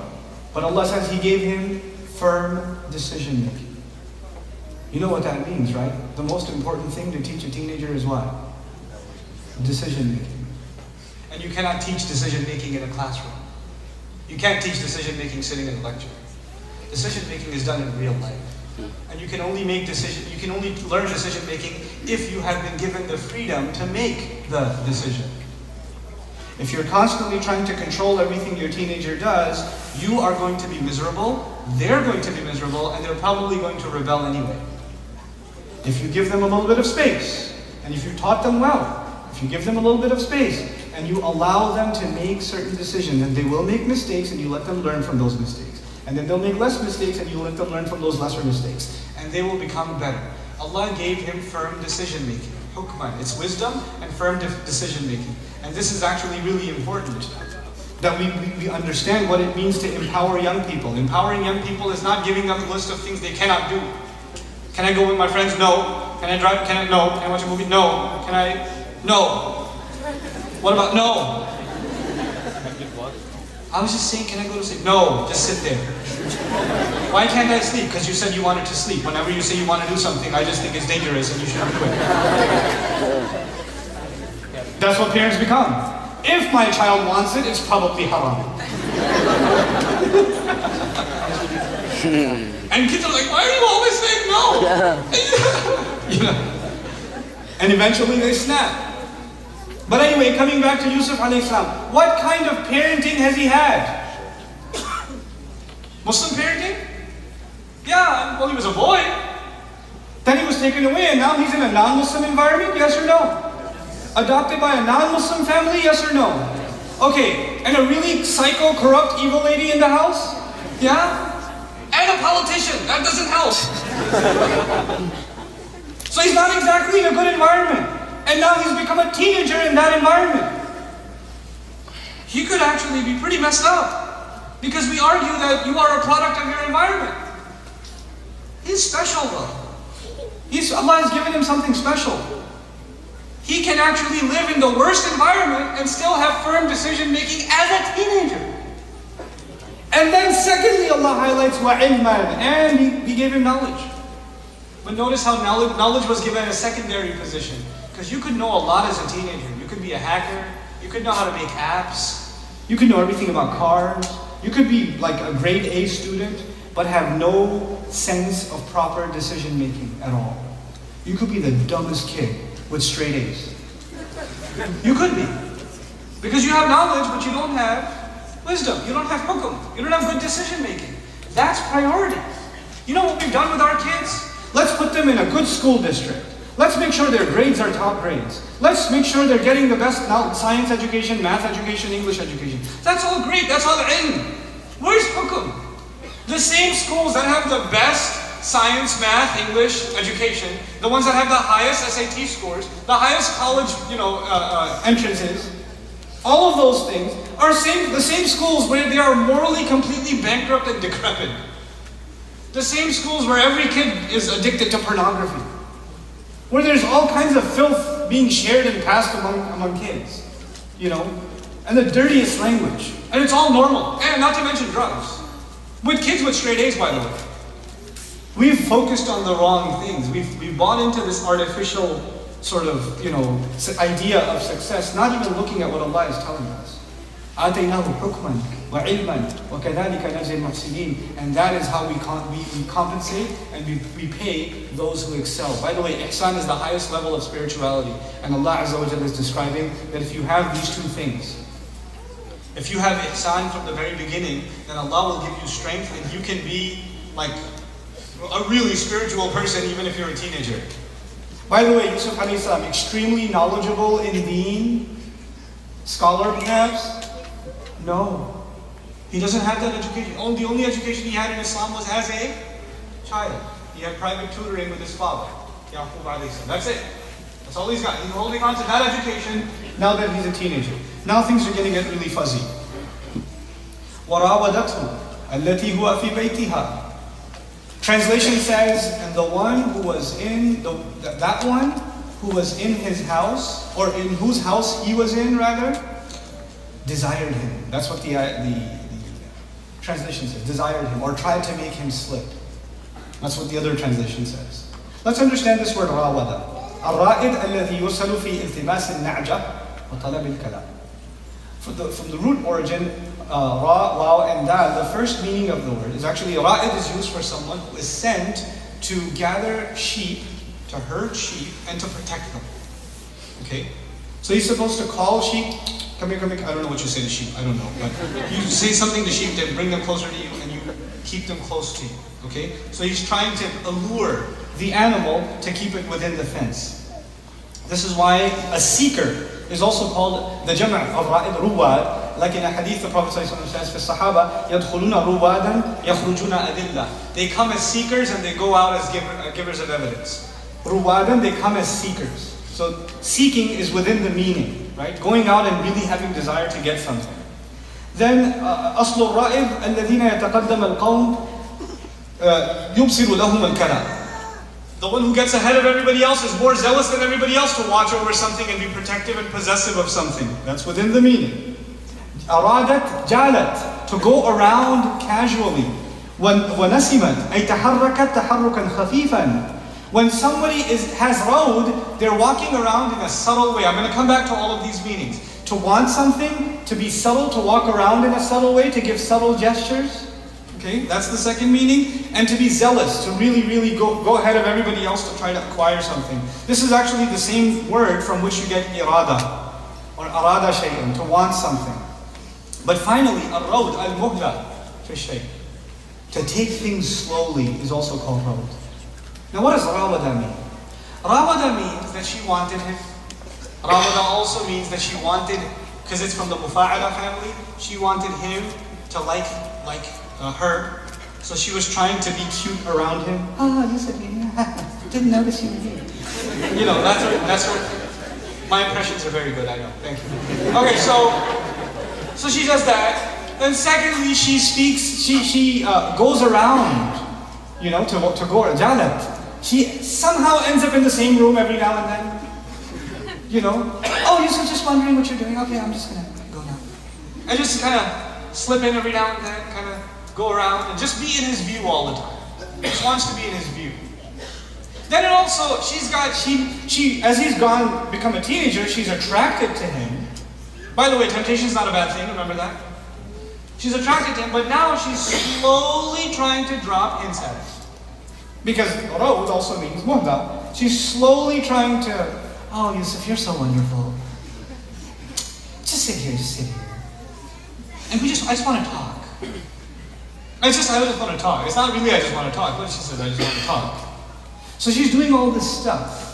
[SPEAKER 2] But Allah says He gave him firm decision making. You know what that means, right? The most important thing to teach a teenager is what? Decision making. And you cannot teach decision making in a classroom. You can't teach decision making sitting in a lecture. Decision making is done in real life. And you can only learn decision making if you have been given the freedom to make the decision. If you're constantly trying to control everything your teenager does, you are going to be miserable, they're going to be miserable, and they're probably going to rebel anyway. If you give them a little bit of space, and if you taught them well, if you give them a little bit of space, and you allow them to make certain decisions, and they will make mistakes, and you let them learn from those mistakes. And then they'll make less mistakes, and you let them learn from those lesser mistakes. And they will become better. Allah gave him firm decision making. Hukman. It's wisdom and firm decision making. And this is actually really important. That we understand what it means to empower young people. Empowering young people is not giving them a list of things they cannot do. Can I go with my friends? No. Can I drive? Can I? No. Can I watch a movie? No. Can I? No. What about no? I was just saying, can I go to sleep? No, just sit there. Why can't I sleep? Because you said you wanted to sleep. Whenever you say you want to do something, I just think it's dangerous and you shouldn't do it. That's what parents become. If my child wants it, it's probably haram. And kids are like, why are you always saying no? And eventually they snap. But anyway, coming back to Yusuf alayhi salam, what kind of parenting has he had? Muslim parenting? Yeah, well he was a boy. Then he was taken away and now he's in a non-Muslim environment, yes or no? Adopted by a non-Muslim family, yes or no? Okay, and a really psycho, corrupt, evil lady in the house? Yeah? And a politician, that doesn't help. So he's not exactly in a good environment. And now he's become a teenager in that environment. He could actually be pretty messed up. Because we argue that you are a product of your environment. He's special though. Allah has given him something special. He can actually live in the worst environment and still have firm decision making as a teenager. And then secondly, Allah highlights وَعِلْمًا, and He gave him knowledge. But notice how knowledge was given a secondary position. Because you could know a lot as a teenager. You could be a hacker. You could know how to make apps. You could know everything about cars. You could be like a grade A student, but have no sense of proper decision making at all. You could be the dumbest kid with straight A's. You could be. Because you have knowledge, but you don't have wisdom. You don't have hukum. You don't have good decision making. That's priority. You know what we've done with our kids? Let's put them in a good school district. Let's make sure their grades are top grades. Let's make sure they're getting the best science education, math education, English education. That's all great, that's all ilm. Where's hukum? The same schools that have the best science, math, English education, the ones that have the highest SAT scores, the highest college entrances, all of those things are the same schools where they are morally completely bankrupt and decrepit. The same schools where every kid is addicted to pornography. Where there's all kinds of filth being shared and passed among kids, and the dirtiest language. And it's all normal, and not to mention drugs. With kids with straight A's, by the way. We've focused on the wrong things. We've bought into this artificial sort of, idea of success, not even looking at what Allah is telling us. آتَيْنَاهُ حُكْمًا وَعِلْمًا وَكَذَلِكَ نَجْزِي الْمُحْسِنِينَ. And that is how we compensate and we pay those who excel. By the way, ihsan is the highest level of spirituality. And Allah Azza wa Jalla is describing that if you have these two things, if you have ihsan from the very beginning, then Allah will give you strength and you can be like a really spiritual person even if you're a teenager. By the way, Yusuf alayhi salam, extremely knowledgeable in deen, scholar perhaps? No. He doesn't have that education. The only education he had in Islam was as a child. He had private tutoring with his father, Yaqub alayhi salam. That's it. That's all he's got. He's holding on to that education now that he's a teenager. Now things are going to get really fuzzy. وَرَاوَدَتْهُ الَّتِي هُوَ فِي بَيْتِهَا. Translation says, and the one who was in, that one who was in his house, or in whose house he was in rather, desired him. That's what the translation says, desired him, or tried to make him slip. That's what the other translation says. Let's understand this word راوَدَ. الرائد الذي يرسل في التماس النعجة وطلب الكلام. From the root origin, ra, waw, and dal, the first meaning of the word is actually ra'id is used for someone who is sent to gather sheep, to herd sheep, and to protect them. Okay? So he's supposed to call sheep, come here, I don't know what you say to sheep, I don't know. But you say something to sheep to bring them closer to you, and you keep them close to you. Okay? So he's trying to allure the animal to keep it within the fence. This is why a seeker is also called the jama' of ra'id ruwad. Like in a hadith, the Prophet says, for Sahaba, يَدْخُلُونَ رُوَادًا يَخْرُجُونَ أَدِلَّةً. They come as seekers and they go out as givers of evidence. Ruwadan, they come as seekers. So seeking is within the meaning, right? Going out and really having desire to get something. Then, أصل الرائد الذين يتقدم القوم يبصر لهم الكلام. The one who gets ahead of everybody else is more zealous than everybody else to watch over something and be protective and possessive of something. That's within the meaning. أرادت جالت, to go around casually. ونسمت أي تحركت تحركا خفيفا. When somebody has rowed, they're walking around in a subtle way. I'm going to come back to all of these meanings. To want something, to be subtle, to walk around in a subtle way, to give subtle gestures. Okay, that's the second meaning. And to be zealous, to really go ahead of everybody else to try to acquire something. This is actually the same word from which you get irada, or arada shay'an, to want something. But finally, ar-rawd, al-muhla, fi shay'. To take things slowly is also called rawd. Now what does rawada mean? Rawada means that she wanted him. Rawada also means that she wanted, because it's from the mufa'ala family, she wanted him to like her. So she was trying to be cute around him. Oh, Yusuf, didn't notice you were here. That's what my impressions are very good, I know. Thank you. Okay, so she does that. Then secondly, she speaks, she goes around, to go jalat. She somehow ends up in the same room every now and then. Oh, Yusuf, just wondering what you're doing. Okay, I'm just gonna go now. And just kind of slip in every now and then, kind of go around and just be in his view all the time. Just wants to be in his view. Then it also, she as he's become a teenager, she's attracted to him. By the way, temptation is not a bad thing, remember that? She's attracted to him, but now she's slowly trying to drop hints at him. Because rawd also means muhda. She's slowly trying to, oh Yusuf, you're so wonderful. Just sit here. And I just want to talk. I just want to talk. It's not really I just want to talk, but she says I just want to talk. So she's doing all this stuff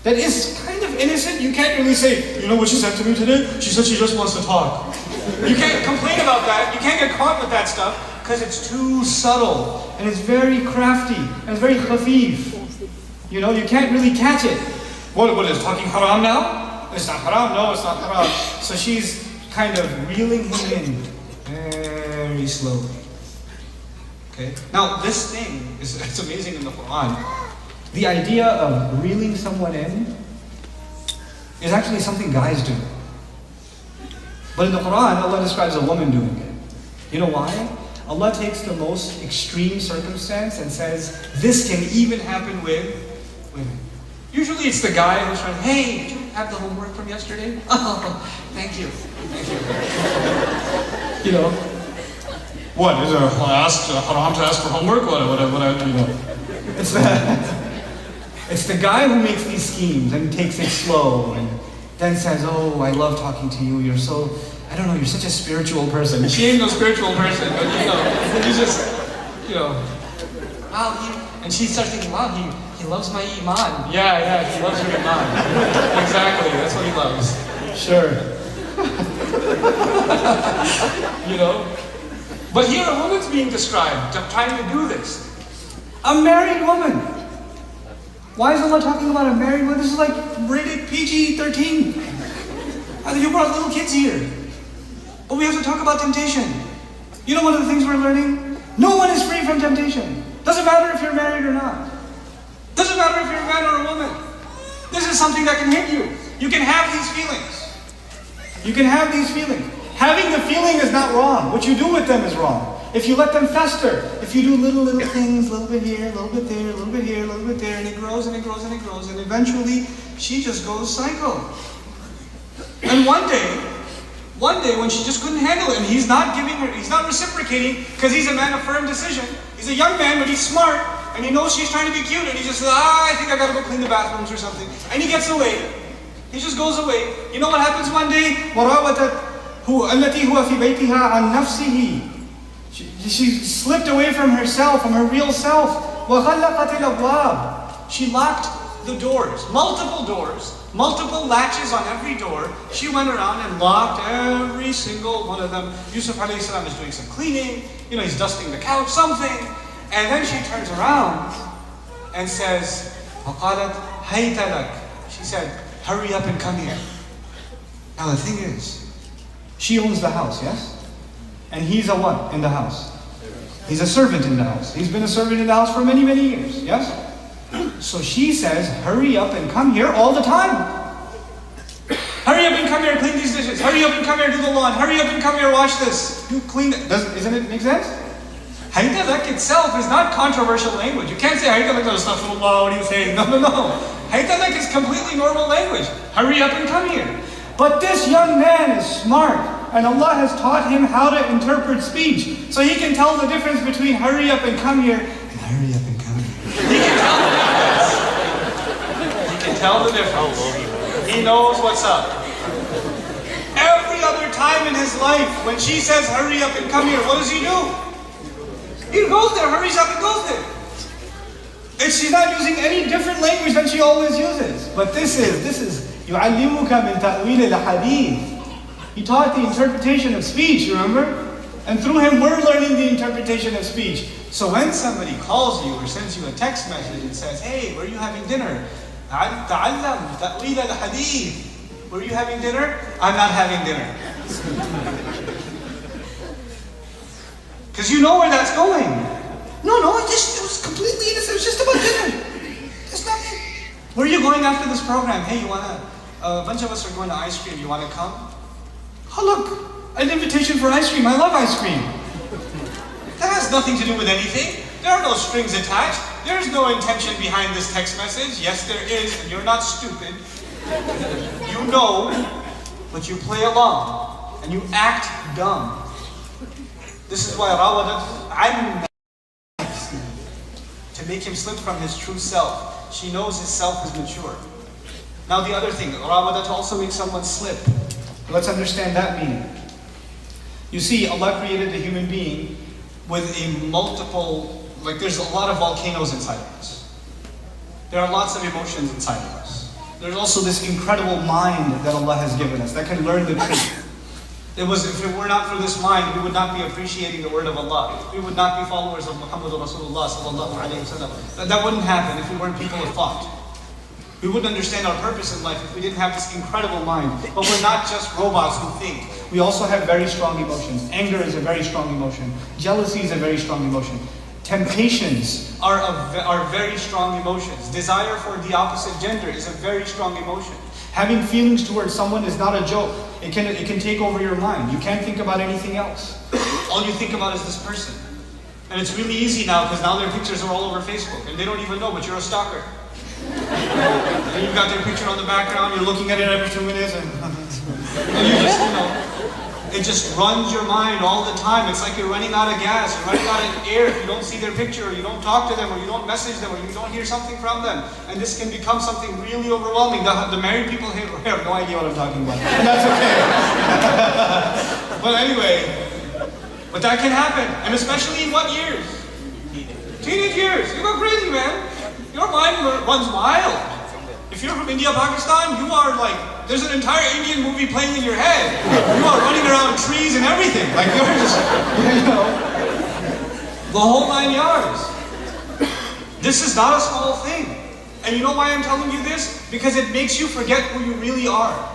[SPEAKER 2] that is kind of innocent. You can't really say, you know what she said to me today? She said she just wants to talk. You can't complain about that. You can't get caught with that stuff because it's too subtle and it's very crafty and it's very khafif. You can't really catch it. What is talking haram now? It's not haram. No, it's not haram. So she's kind of reeling him in very slowly. Okay. Now this thing it's amazing in the Quran. The idea of reeling someone in is actually something guys do. But in the Quran, Allah describes a woman doing it. You know why? Allah takes the most extreme circumstance and says, this can even happen with women. Usually it's the guy who's trying, hey, did you have the homework from yesterday? Oh, thank you. Thank you. You know, what, is it haram to ask for homework? It's the guy who makes these schemes and takes it slow and then says, oh, I love talking to you, you're so, I don't know, you're such a spiritual person. She ain't no spiritual person, but you know, he's just, you know, wow, and she starts thinking, wow, he loves my iman. Yeah, he loves your iman. Exactly, that's what he loves. Sure. You know? But here a woman's being described, trying to do this. A married woman. Why is Allah talking about a married woman? This is like rated PG-13. You brought little kids here. But we have to talk about temptation. You know one of the things we're learning? No one is free from temptation. Doesn't matter if you're married or not. Doesn't matter if you're a man or a woman. This is something that can hit you. You can have these feelings. You can have these feelings. Having the feeling is not wrong. What you do with them is wrong. If you let them fester, if you do little things, a little bit here, a little bit there, a little bit here, a little bit there, and it grows and it grows and it grows, and eventually she just goes psycho. And one day when she just couldn't handle it, and he's not reciprocating, because he's a man of firm decision. He's a young man, but he's smart, and he knows she's trying to be cute, and he just says, I think I gotta go clean the bathrooms or something. And he gets away. He just goes away. You know what happens one day? She slipped away from herself, from her real self. She locked the doors, multiple latches on every door. She went around and locked every single one of them. Yusuf alayhi salam is doing some cleaning, you know, he's dusting the couch, something. And then she turns around and says, she said, hurry up and come here. Now the thing is, she owns the house, yes? And he's a what in the house? He's a servant in the house. He's been a servant in the house for many, many years, yes? So she says, hurry up and come here all the time. Hurry up and come here, clean these dishes. Hurry up and come here, do the lawn. Hurry up and come here, wash this. You clean it. Doesn't it make sense? Haytalak itself is not controversial language. You can't say Haytalak, astaghfirullah, what are you saying? No. Haytalak is completely normal language. Hurry up and come here. But this young man is smart, and Allah has taught him how to interpret speech. So he can tell the difference between hurry up and come here and hurry up and come here. He can tell the difference. He knows what's up. Every other time in his life, when she says hurry up and come here, what does he do? He goes there, hurries up and goes there. And she's not using any different language than she always uses. But this is يُعَلِّمُكَ مِنْ تَأْوِيلِ الْحَدِيثِ. He taught the interpretation of speech, remember? And through him we're learning the interpretation of speech. So when somebody calls you or sends you a text message and says, hey, where are you having dinner? تَعَلَّمْ تَأْوِيلَ الْحَدِيثِ. Where are you having dinner? I'm not having dinner. Because you know where that's going. No, it was completely innocent. It was just about dinner. That's nothing. Where are you going after this program? Hey, a bunch of us are going to ice cream. You want to come? Oh, look, an invitation for ice cream. I love ice cream. That has nothing to do with anything. There are no strings attached. There's no intention behind this text message. Yes, there is, and you're not stupid. You know, but you play along, and you act dumb. This is why rawadat to make him slip from his true self. She knows his self is mature. Now the other thing, rawadat also makes someone slip. Let's understand that meaning. You see, Allah created the human being with there's a lot of volcanoes inside of us. There are lots of emotions inside of us. There's also this incredible mind that Allah has given us that can learn the truth. If it were not for this mind, we would not be appreciating the word of Allah. We would not be followers of Muhammad Rasulullah sallallahu alayhi wa sallam. That wouldn't happen if we weren't people of thought. We wouldn't understand our purpose in life if we didn't have this incredible mind. But we're not just robots who think. We also have very strong emotions. Anger is a very strong emotion. Jealousy is a very strong emotion. Temptations are very strong emotions. Desire for the opposite gender is a very strong emotion. Having feelings towards someone is not a joke. It can take over your mind. You can't think about anything else. all you think about is this person. And it's really easy now because now their pictures are all over Facebook and they don't even know, but you're a stalker. And you've got their picture on the background, you're looking at it every 2 minutes and you just, it just runs your mind all the time. It's like you're running out of gas, you're running out of air if you don't see their picture, or you don't talk to them, or you don't message them, or you don't hear something from them. And this can become something really overwhelming. The married people here have no idea what I'm talking about. And that's okay. But anyway, but that can happen. And especially in what years? Teenage years. You go crazy, man. Your mind runs wild. If you're from India, Pakistan, you are like, there's an entire Indian movie playing in your head. You are running around trees and everything. Like you're just, the whole 9 yards. This is not a small thing. And you know why I'm telling you this? Because it makes you forget who you really are.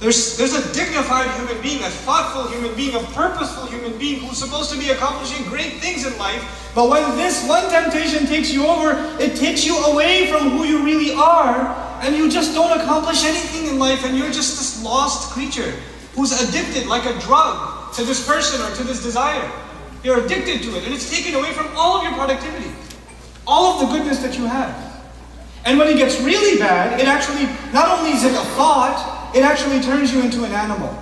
[SPEAKER 2] There's a dignified human being, a thoughtful human being, a purposeful human being who's supposed to be accomplishing great things in life. But when this one temptation takes you over, it takes you away from who you really are, and you just don't accomplish anything in life, and you're just this lost creature who's addicted like a drug to this person or to this desire. You're addicted to it, and it's taken away from all of your productivity, all of the goodness that you have. And when it gets really bad, it actually, not only is it a thought, it actually turns you into an animal.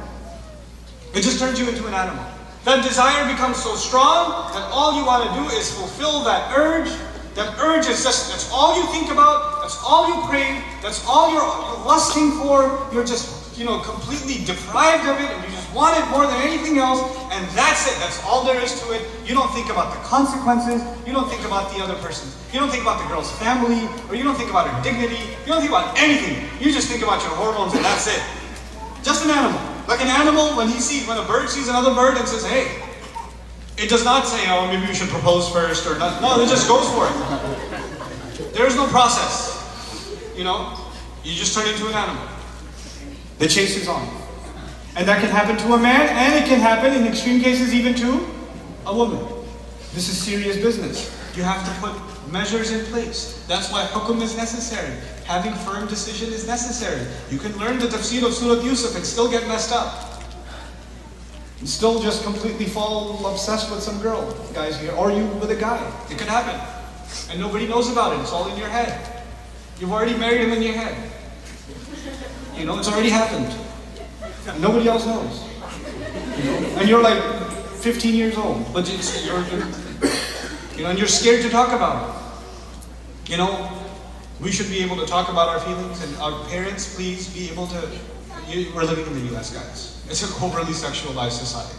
[SPEAKER 2] It just turns you into an animal. That desire becomes so strong that all you want to do is fulfill that urge. That urge is just, that's all you think about, that's all you crave, that's all you're lusting for. You're just, completely deprived of it, and you just want it more than anything else, and that's it. That's all there is to it. You don't think about the consequences. You don't think about the other person. You don't think about the girl's family, or you don't think about her dignity. You don't think about anything. You just think about your hormones, and that's it. Just an animal. Like an animal, when a bird sees another bird and says, hey, it does not say, oh, maybe we should propose first, or not. No, it just goes for it. There is no process. You just turn into an animal. The chase is on. And that can happen to a man, and it can happen, in extreme cases, even to a woman. This is serious business. You have to put measures in place. That's why hukum is necessary. Having firm decision is necessary. You can learn the tafsir of Surah Yusuf and still get messed up. And still just completely fall obsessed with some girl, guys here, or you with a guy. It could happen. And nobody knows about it. It's all in your head. You've already married him in your head. It's already happened. Nobody else knows. And you're like 15 years old, but and you're scared to talk about it. We should be able to talk about our feelings, and our parents, please be able to. We're living in the U.S., guys. It's an overly sexualized society.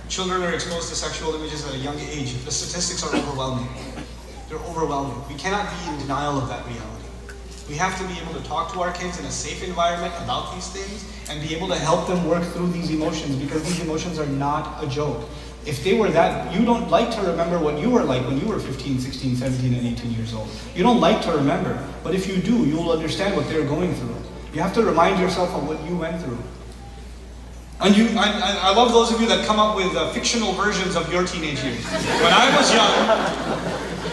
[SPEAKER 2] Children are exposed to sexual images at a young age. The statistics are overwhelming. They're overwhelming. We cannot be in denial of that reality. We have to be able to talk to our kids in a safe environment about these things and be able to help them work through these emotions, because these emotions are not a joke. If they were that, you don't like to remember what you were like when you were 15, 16, 17, and 18 years old. You don't like to remember. But if you do, you'll understand what they're going through. You have to remind yourself of what you went through. And I love those of you that come up with fictional versions of your teenage years. When I was young,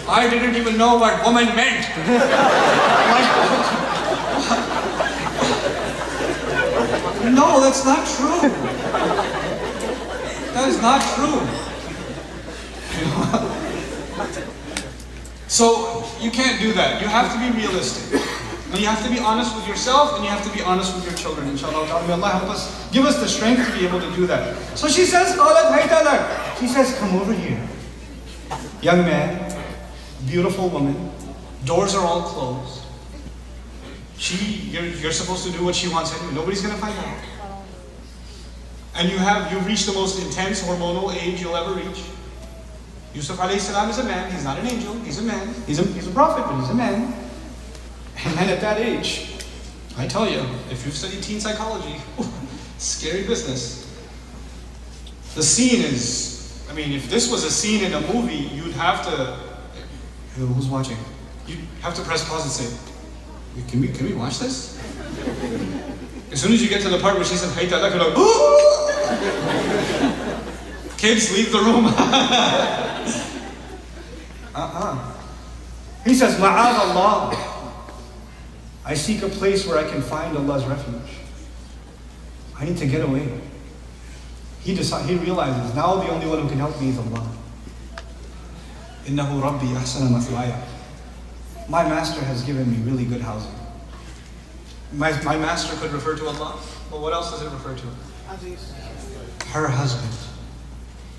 [SPEAKER 2] I didn't even know what woman meant. No, that's not true. That is not true. So you can't do that. You have to be realistic. And you have to be honest with yourself, and you have to be honest with your children, inshallah. May Allah help us, give us the strength to be able to do that. So she says, she says, come over here. Young man, beautiful woman, doors are all closed. You're supposed to do what she wants anyway. Nobody's going to find out. And you've reached the most intense hormonal age you'll ever reach. Yusuf alayhi salam is a man. He's not an angel. He's a man. He's a prophet, but he's a man. And then at that age, I tell you, if you've studied teen psychology, scary business. The scene is, if this was a scene in a movie, you'd have to, who's watching? You'd have to press pause and say, can we watch this? As soon as you get to the part where she said, hey, you're like, kids, leave the room. He says, Ma'ad Allah. I seek a place where I can find Allah's refuge. I need to get away.
[SPEAKER 1] he realizes, now the only one who can help me is Allah. إِنَّهُ رَبِّي أَحْسَنَ مَثْوَايَ. My master has given me really good housing. My master could refer to Allah, but what else does it refer to? Her husband.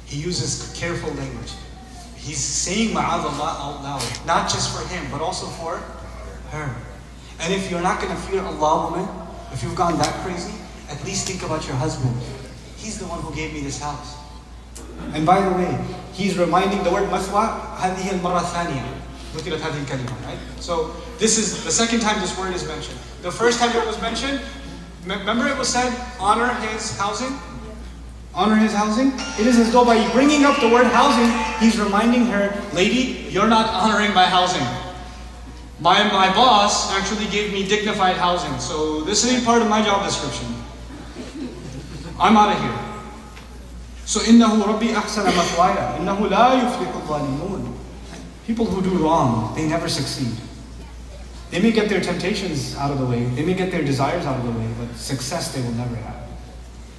[SPEAKER 1] He uses careful language. He's saying ma'ad Allah out loud, not just for him, but also for her. And if you're not going to fear Allah, woman, if you've gone that crazy, at least think about your husband. He's the one who gave me this house. And by the way, he's reminding the word mathwa, هذه المرة الثانية. ذكرت هذه الكلمة, right? So this is the second time this word is mentioned. The first time it was mentioned, remember it was said, honor his housing? Honor his housing? It is as though by bringing up the word housing, he's reminding her, lady, you're not honoring my housing. My boss actually gave me dignified housing, so this ain't part of my job description. I'm out of here. So إِنَّهُ رَبِّي أَحْسَنَ مَثْوَايَ إِنَّهُ لَا يُفْلِحُ الظَّالِمُونَ. People who do wrong, they never succeed. They may get their temptations out of the way, they may get their desires out of the way, but success they will never have.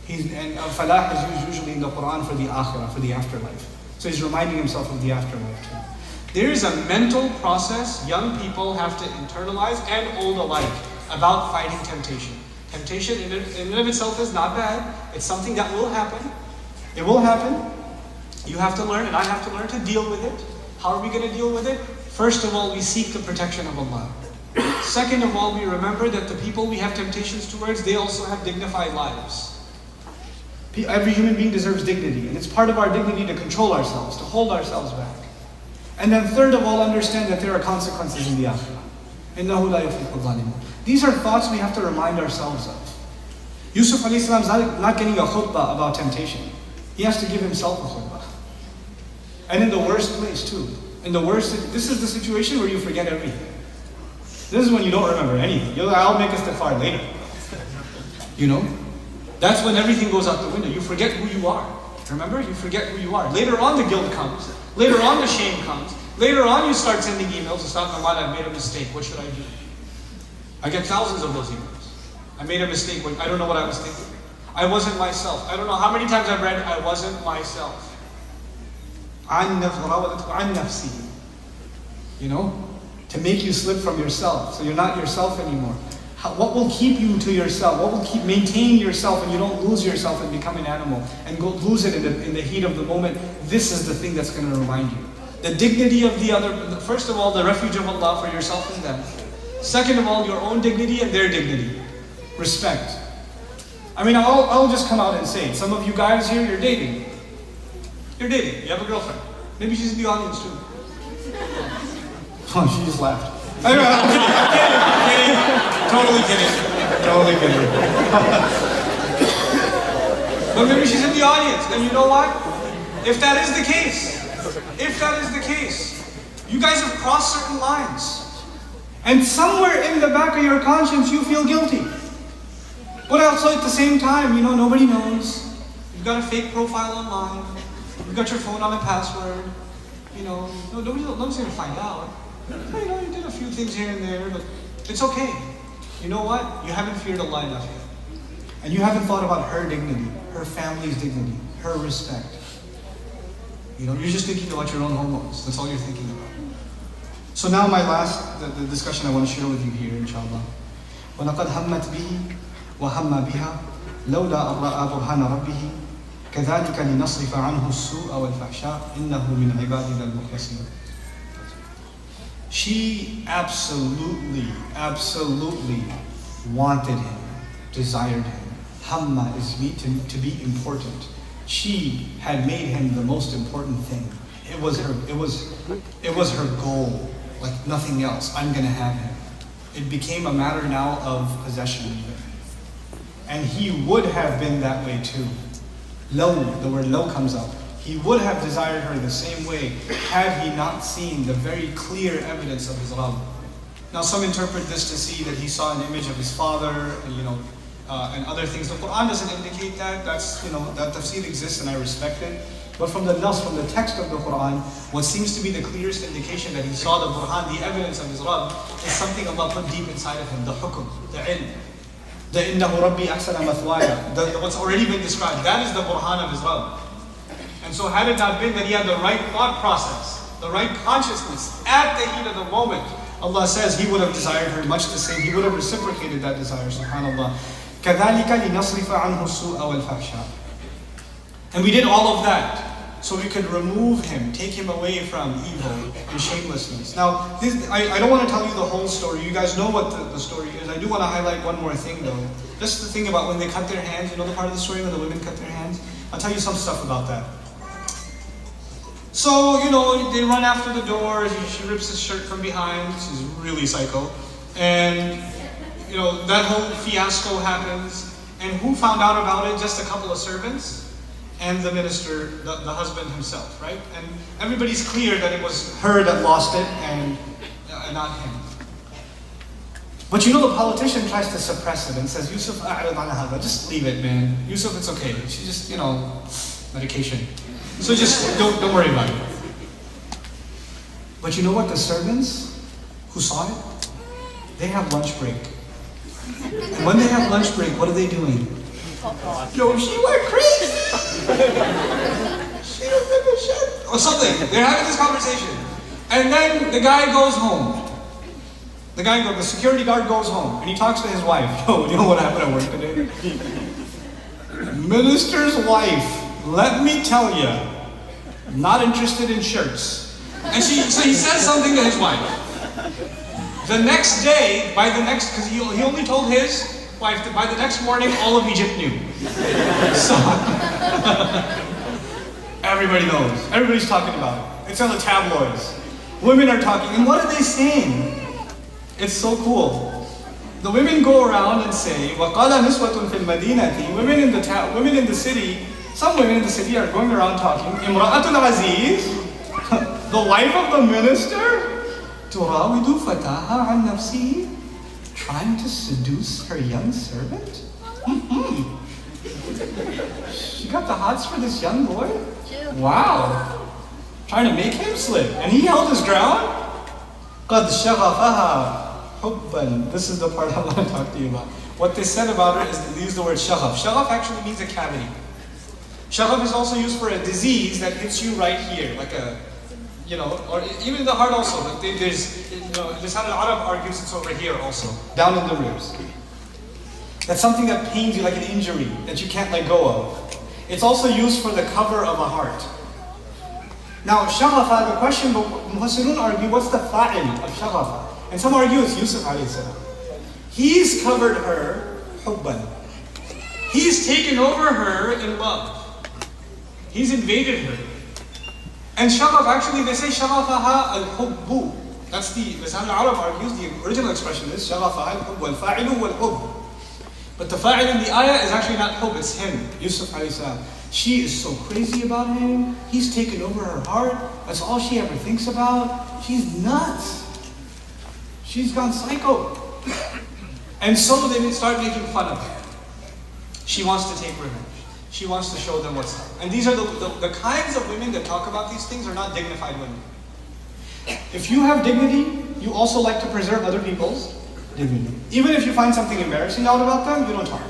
[SPEAKER 1] And falah is usually in the Quran for the akhirah, for the afterlife. So he's reminding himself of the afterlife too. There is a mental process young people have to internalize, and old alike, about fighting temptation. Temptation in and of itself is not bad. It's something that will happen. It will happen. You have to learn, and I have to learn to deal with it. How are we going to deal with it? First of all, we seek the protection of Allah. Second of all, we remember that the people we have temptations towards, they also have dignified lives. Every human being deserves dignity, and it's part of our dignity to control ourselves, to hold ourselves back. And then third of all, understand that there are consequences in the akhirah. إِنَّهُ لَا يُفْلِحُ الظَّالِمُونَ. These are thoughts we have to remind ourselves of. Yusuf alayhi salam is not getting a khutbah about temptation. He has to give himself a khutbah. And in the worst place too. This is the situation where you forget everything. This is when you don't remember anything. I'll make istighfar later. You know? That's when everything goes out the window. You forget who you are. Remember? You forget who you are. Later on the guilt comes. Later on the shame comes. Later on you start sending emails. Astaghfirullah, I've made a mistake. What should I do? I get thousands of those emails. I made a mistake. I don't know what I was thinking. I wasn't myself. I don't know how many times I've read, I wasn't myself. You know? To make you slip from yourself. So you're not yourself anymore. What will keep you to yourself? What will maintain yourself and you don't lose yourself and become an animal and go lose it in the heat of the moment? This is the thing that's going to remind you. The dignity of the other, first of all, the refuge of Allah for yourself and them. Second of all, your own dignity and their dignity. Respect. I mean, I'll just come out and say it. Some of you guys here, you're dating. You're dating. You have a girlfriend. Maybe she's in the audience too. Oh, she just laughed. I'm kidding. Totally kidding. But maybe she's in the audience, and you know what? If that is the case, you guys have crossed certain lines. And somewhere in the back of your conscience, you feel guilty. But also at the same time, nobody knows. You've got a fake profile online. You've got your phone on a password. Nobody's going to find out. You did a few things here and there, but it's okay. You know what? You haven't feared Allah enough yet. And you haven't thought about her dignity, her family's dignity, her respect. You're just thinking about your own hormones. That's all you're thinking about. So now the discussion I want to share with you here, inshallah. وَلَقَدْ هَمَّتْ بِهِ وَهَمَّ بِهَا لَوْلَا أَن رَأَى بُرْهَانَ رَبِّهِ كَذَلِكَ لِنَصْرِفَ عَنْهُ السُّوءَ وَالْفَحْشَاءَ إِنَّهُ مِنْ عِبَادِنَا الْمُخْلَصِينَ. She absolutely wanted him, desired him. Hamma is to be important. She had made him the most important thing. It was her goal, like nothing else. I'm gonna have him. It became a matter now of possession even. And he would have been that way too. Law, the word law comes up. He would have desired her the same way had he not seen the very clear evidence of his Rabb. Now some interpret this to see that he saw an image of his father, and other things. The Quran doesn't indicate that. That tafsir exists and I respect it. But from the text of the Quran, what seems to be the clearest indication that he saw the Burhan, the evidence of his Rabb, is something Allah put deep inside of him, the hukum, the ilm. The innahu rabbi ahsana mathwaya, what's already been described, that is the burhan of his Rabb. And so had it not been that he had the right thought process, the right consciousness at the heat of the moment, Allah says he would have desired her much the same. He would have reciprocated that desire, subhanAllah. كَذَلِكَ لِنَصْرِفَ عَنْهُ السُّوءَ وَالْفَحْشَاءَ. And we did all of that so we could remove him, take him away from evil and shamelessness. Now, I don't want to tell you the whole story. You guys know what the story is. I do want to highlight one more thing though. Just the thing about when they cut their hands, you know the part of the story when the women cut their hands? I'll tell you some stuff about that. So, they run after the door, she rips his shirt from behind, she's really psycho. And, that whole fiasco happens. And who found out about it? Just a couple of servants and the minister, the husband himself, right? And everybody's clear that it was her that lost it and not him. But the politician tries to suppress it and says, Yusuf, just leave it, man. Yusuf, it's okay. She just, medication. So just don't worry about it. But you know what? The servants who saw it, they have lunch break. And when they have lunch break, what are they doing? Yo, she went crazy! She don't give a shit! Or something. They're having this conversation. And then the guy goes home. The security guard goes home and he talks to his wife. Yo, you know what happened at work today? Minister's wife, let me tell you, not interested in shirts. And so he says something to his wife. The next day, because he only told his wife that by the next morning, all of Egypt knew. So, everybody knows. Everybody's talking about it. It's on the tabloids. Women are talking. And what are they saying? It's so cool. The women go around and say, وَقَالَ نِسْوَةٌ فِي الْمَدِينَةِ Women in the city, some women in the city are going around talking, إِمْرَأَةُ الْعَزِيزِ the wife of the minister, تُرَاوِدُ فَتَاهَا عَنْ نَفْسِهِ trying to seduce her young servant? She got the hots for this young boy? Wow. Trying to make him slip. And he held his ground? قَدْ شَغَفَهَا حُبًّا. This is the part I want to talk to you about. What they said about her is they used the word shaghaf. Shaghaf actually means a cavity. Shaghaf is also used for a disease that hits you right here, like a, or even in the heart also. Like there's, Lisan al-Arab argues it's over here also, down in the ribs. That's something that pains you, like an injury that you can't let go of. It's also used for the cover of a heart. Now, shaghafa, the question, but Mufassirun argue, what's the fa'il of shaghafa? And some argue it's Yusuf alayhi salam. He's covered her hubban. He's taken over her in love. He's invaded her. And shaghaf, actually they say shaghafaha al-hubbu. That's the Lisan al-Arab argues, the original expression is shaghafaha al-hubb wal-fa'ilu wal-hubb. But the fa'il in the ayah is actually not hub, it's him, Yusuf alayhi salam. She is so crazy about him. He's taken over her heart. That's all she ever thinks about. She's nuts. She's gone psycho. And so they start making fun of her. She wants to take revenge. She wants to show them what's up. And these are the kinds of women that talk about these things are not dignified women. If you have dignity, you also like to preserve other people's dignity. Even if you find something embarrassing out about them, you don't talk.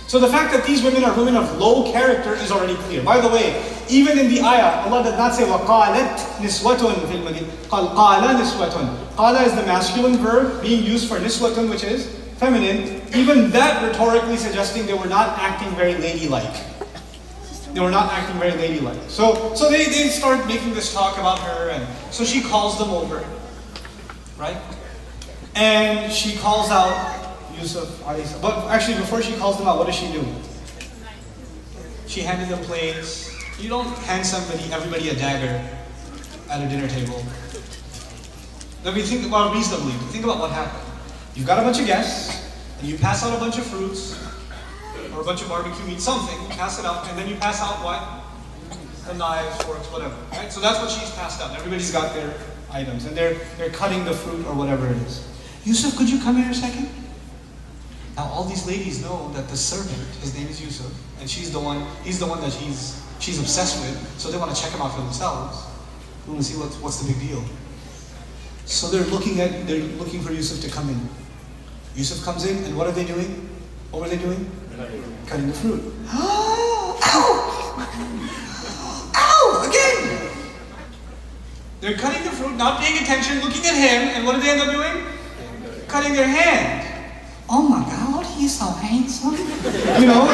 [SPEAKER 1] So the fact that these women are women of low character is already clear. By the way, even in the ayah, Allah does not say وَقَالَتْ نِسْوَةٌ فِي الْمَدِينَةِ قَالَ نِسْوَةٌ. Qala is the masculine verb being used for niswatun, which is feminine. Even that rhetorically suggesting they were not acting very ladylike. They were not acting very ladylike. So they start making this talk about her, and so she calls them over, right? And she calls out Yusuf alayhi salam. But actually, before she calls them out, what does she do? She handed them plates. You don't hand everybody a dagger at a dinner table. Let me think about reasonably. Think about what happened. You've got a bunch of guests, and you pass out a bunch of fruits, or a bunch of barbecue meat, something, you pass it out, and then you pass out what? The knives, forks, whatever. Right? So that's what she's passed out. Everybody's got their items, and they're cutting the fruit or whatever it is. Yusuf, could you come here a second? Now all these ladies know that the servant, his name is Yusuf, and he's the one that she's obsessed with, so they want to check him out for themselves. They want to see what's the big deal. So they're looking for Yusuf to come in. Yusuf comes in, and what are they doing? What were they doing? Cutting the fruit. Ow! Again! They're cutting the fruit, not paying attention, looking at him, and what do they end up doing? Cutting their hand. Oh my God, he's so handsome. You know?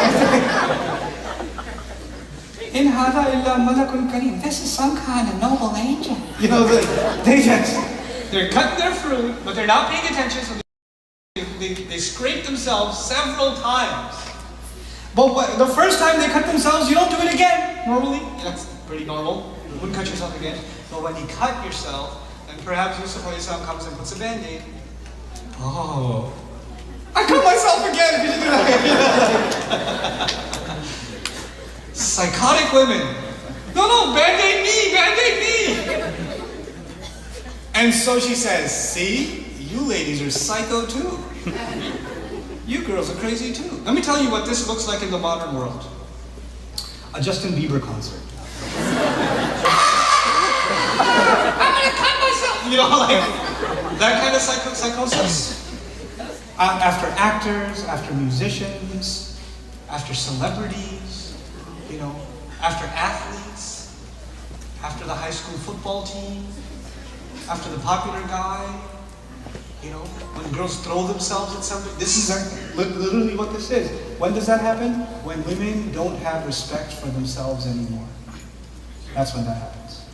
[SPEAKER 1] In hada illa malakun kareem. This is some kind of noble angel. You know, they're cutting their fruit, but they're not paying attention, so they scrape themselves several times. But the first time they cut themselves, you don't do it again. Normally, that's pretty normal. You wouldn't cut yourself again. But when you cut yourself, then perhaps Yusuf comes and puts a band-aid. Oh. I cut myself again! Did you do that? Psychotic women. No, band-aid me, band-aid me! And so she says, see, you ladies are psycho too. You girls are crazy too. Let me tell you what this looks like in the modern world. A Justin Bieber concert. I'm gonna cut myself! You know, like, that kind of psychosis. After actors, after musicians, after celebrities, you know, after athletes, after the high school football team, after the popular guy, you know, when girls throw themselves at somebody. This is literally what this is. When does that happen? When women don't have respect for themselves anymore. That's when that happens.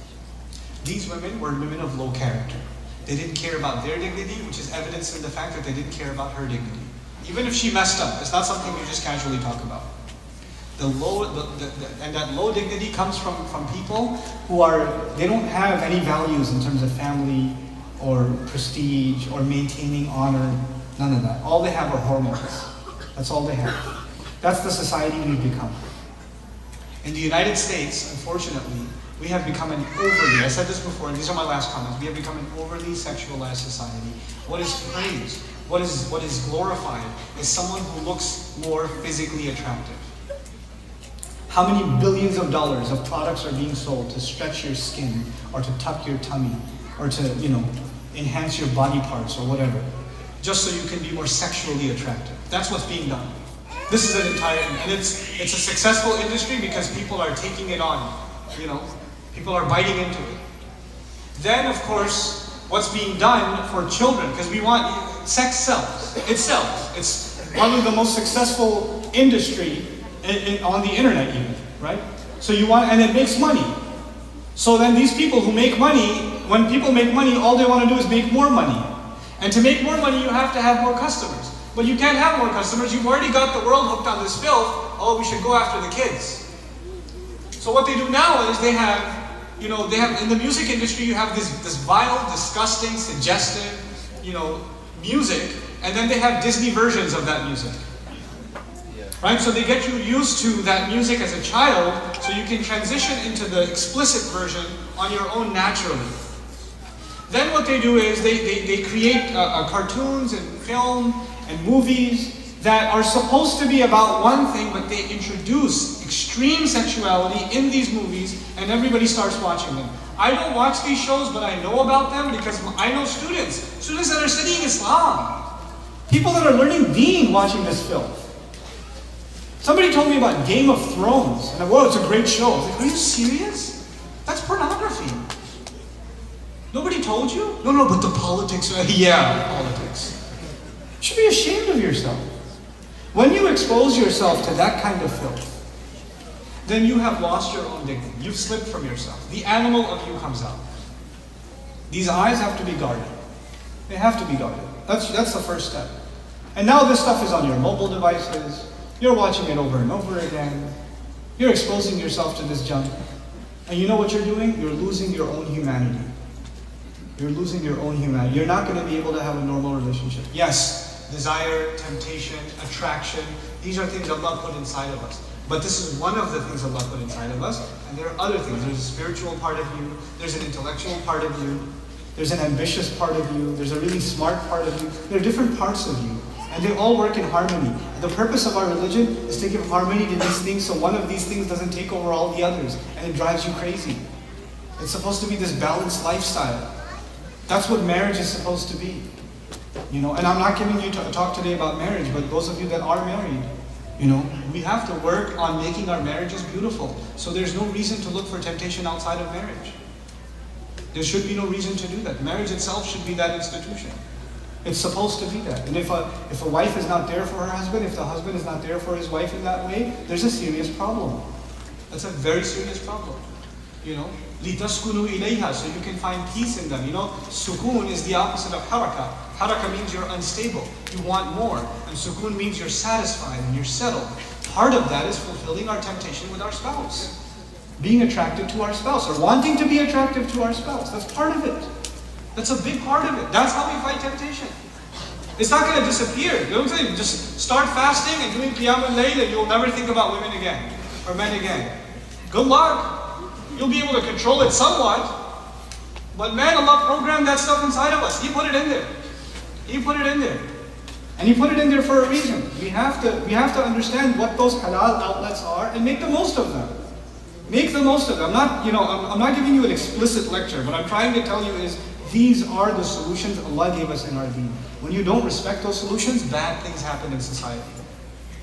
[SPEAKER 1] These women were women of low character. They didn't care about their dignity, which is evidenced in the fact that they didn't care about her dignity. Even if she messed up, it's not something you just casually talk about. And that low dignity comes from people who they don't have any values in terms of family or prestige or maintaining honor, none of that. All they have are hormones. That's all they have. That's the society we've become. In the United States, unfortunately, we have become an overly, I said this before, and these are my last comments, we have become an overly sexualized society. What is praised, what is glorified, is someone who looks more physically attractive. How many billions of dollars of products are being sold to stretch your skin, or to tuck your tummy, or to, you know, enhance your body parts, or whatever, just so you can be more sexually attractive. That's what's being done. This is an entire, and it's a successful industry because people are taking it on, you know. People are biting into it. Then, of course, what's being done for children, because we want, sex sells. It sells. It's one of the most successful industry on the internet even, right? So you want, and it makes money. So then these people who make money, when people make money, all they want to do is make more money. And to make more money, you have to have more customers. But you can't have more customers. You've already got the world hooked on this filth. Oh, we should go after the kids. So what they do now is they have in the music industry, you have this vile, disgusting, suggestive, music, and then they have Disney versions of that music. Right? So they get you used to that music as a child, so you can transition into the explicit version on your own naturally. Then what they do is they create cartoons and film and movies that are supposed to be about one thing, but they introduce extreme sexuality in these movies, and everybody starts watching them. I don't watch these shows, but I know about them because I know students that are studying Islam. People that are learning deen watching this film. Somebody told me about Game of Thrones, and it's a great show. I was like, are you serious? That's pornography. Nobody told you? No, but the politics, yeah, politics. You should be ashamed of yourself. When you expose yourself to that kind of filth, then you have lost your own dignity. You've slipped from yourself. The animal of you comes out. These eyes have to be guarded. They have to be guarded. That's the first step. And now this stuff is on your mobile devices. You're watching it over and over again. You're exposing yourself to this junk. And you know what you're doing? You're losing your own humanity. You're losing your own humanity. You're not going to be able to have a normal relationship. Yes, desire, temptation, attraction, these are things Allah put inside of us. But this is one of the things Allah put inside of us, and there are other things. There's a spiritual part of you, there's an intellectual part of you, there's an ambitious part of you, there's a really smart part of you. There are different parts of you, and they all work in harmony. The purpose of our religion is to give harmony to these things so one of these things doesn't take over all the others, and it drives you crazy. It's supposed to be this balanced lifestyle. That's what marriage is supposed to be. You know, and I'm not giving you to talk today about marriage, but those of you that are married, you know, we have to work on making our marriages beautiful. So there's no reason to look for temptation outside of marriage. There should be no reason to do that. Marriage itself should be that institution. It's supposed to be that. And if a wife is not there for her husband, if the husband is not there for his wife in that way, there's a serious problem. That's a very serious problem. You know, لِتَسْكُنُوا إِلَيْهَا, so you can find peace in them. You know, sukun is the opposite of haraka. Haraka means you're unstable. You want more. And sukun means you're satisfied and you're settled. Part of that is fulfilling our temptation with our spouse. Being attracted to our spouse, or wanting to be attractive to our spouse. That's part of it. That's a big part of it. That's how we fight temptation. It's not going to disappear. You know what I'm saying? Just start fasting and doing qiyam al-layl and you'll never think about women again. Or men again. Good luck. You'll be able to control it somewhat. But man, Allah programmed that stuff inside of us. He put it in there. He put it in there. And He put it in there for a reason. We have to understand what those halal outlets are and make the most of them. Make the most of them. I'm not giving you an explicit lecture. What I'm trying to tell you is these are the solutions Allah gave us in our deen. When you don't respect those solutions, bad things happen in society.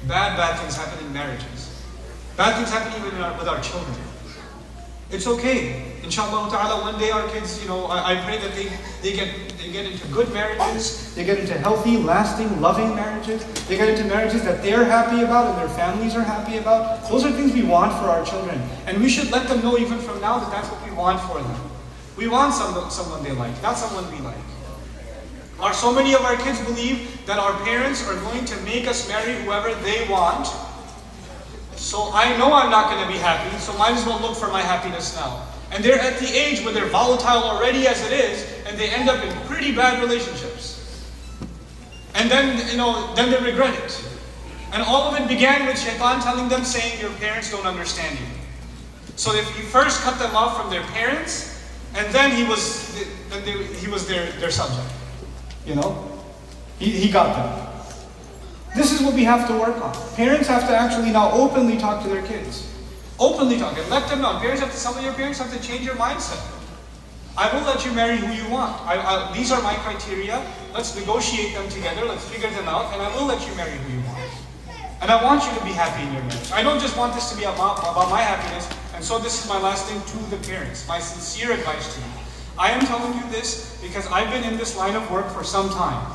[SPEAKER 1] Bad things happen in marriages. Bad things happen even with our children. It's okay. Inshallah ta'ala, one day our kids, I pray that they get into good marriages, they get into healthy, lasting, loving marriages, they get into marriages that they're happy about and their families are happy about. Those are things we want for our children. And we should let them know even from now that that's what we want for them. We want someone they like, not someone we like. So many of our kids believe that our parents are going to make us marry whoever they want. So I know I'm not going to be happy, so might as well look for my happiness now. And they're at the age where they're volatile already as it is, and they end up in pretty bad relationships. And then, then they regret it. And all of it began with shaitan telling them, saying, your parents don't understand you. So if you first cut them off from their parents, and then he was their subject. He got them. This is what we have to work on. Parents have to actually now openly talk to their kids. Openly talk and let them know. Some of your parents have to change your mindset. I will let you marry who you want. These are my criteria. Let's negotiate them together. Let's figure them out. And I will let you marry who you want. And I want you to be happy in your marriage. I don't just want this to be about my happiness. And so this is my last thing to the parents. My sincere advice to you. I am telling you this because I've been in this line of work for some time.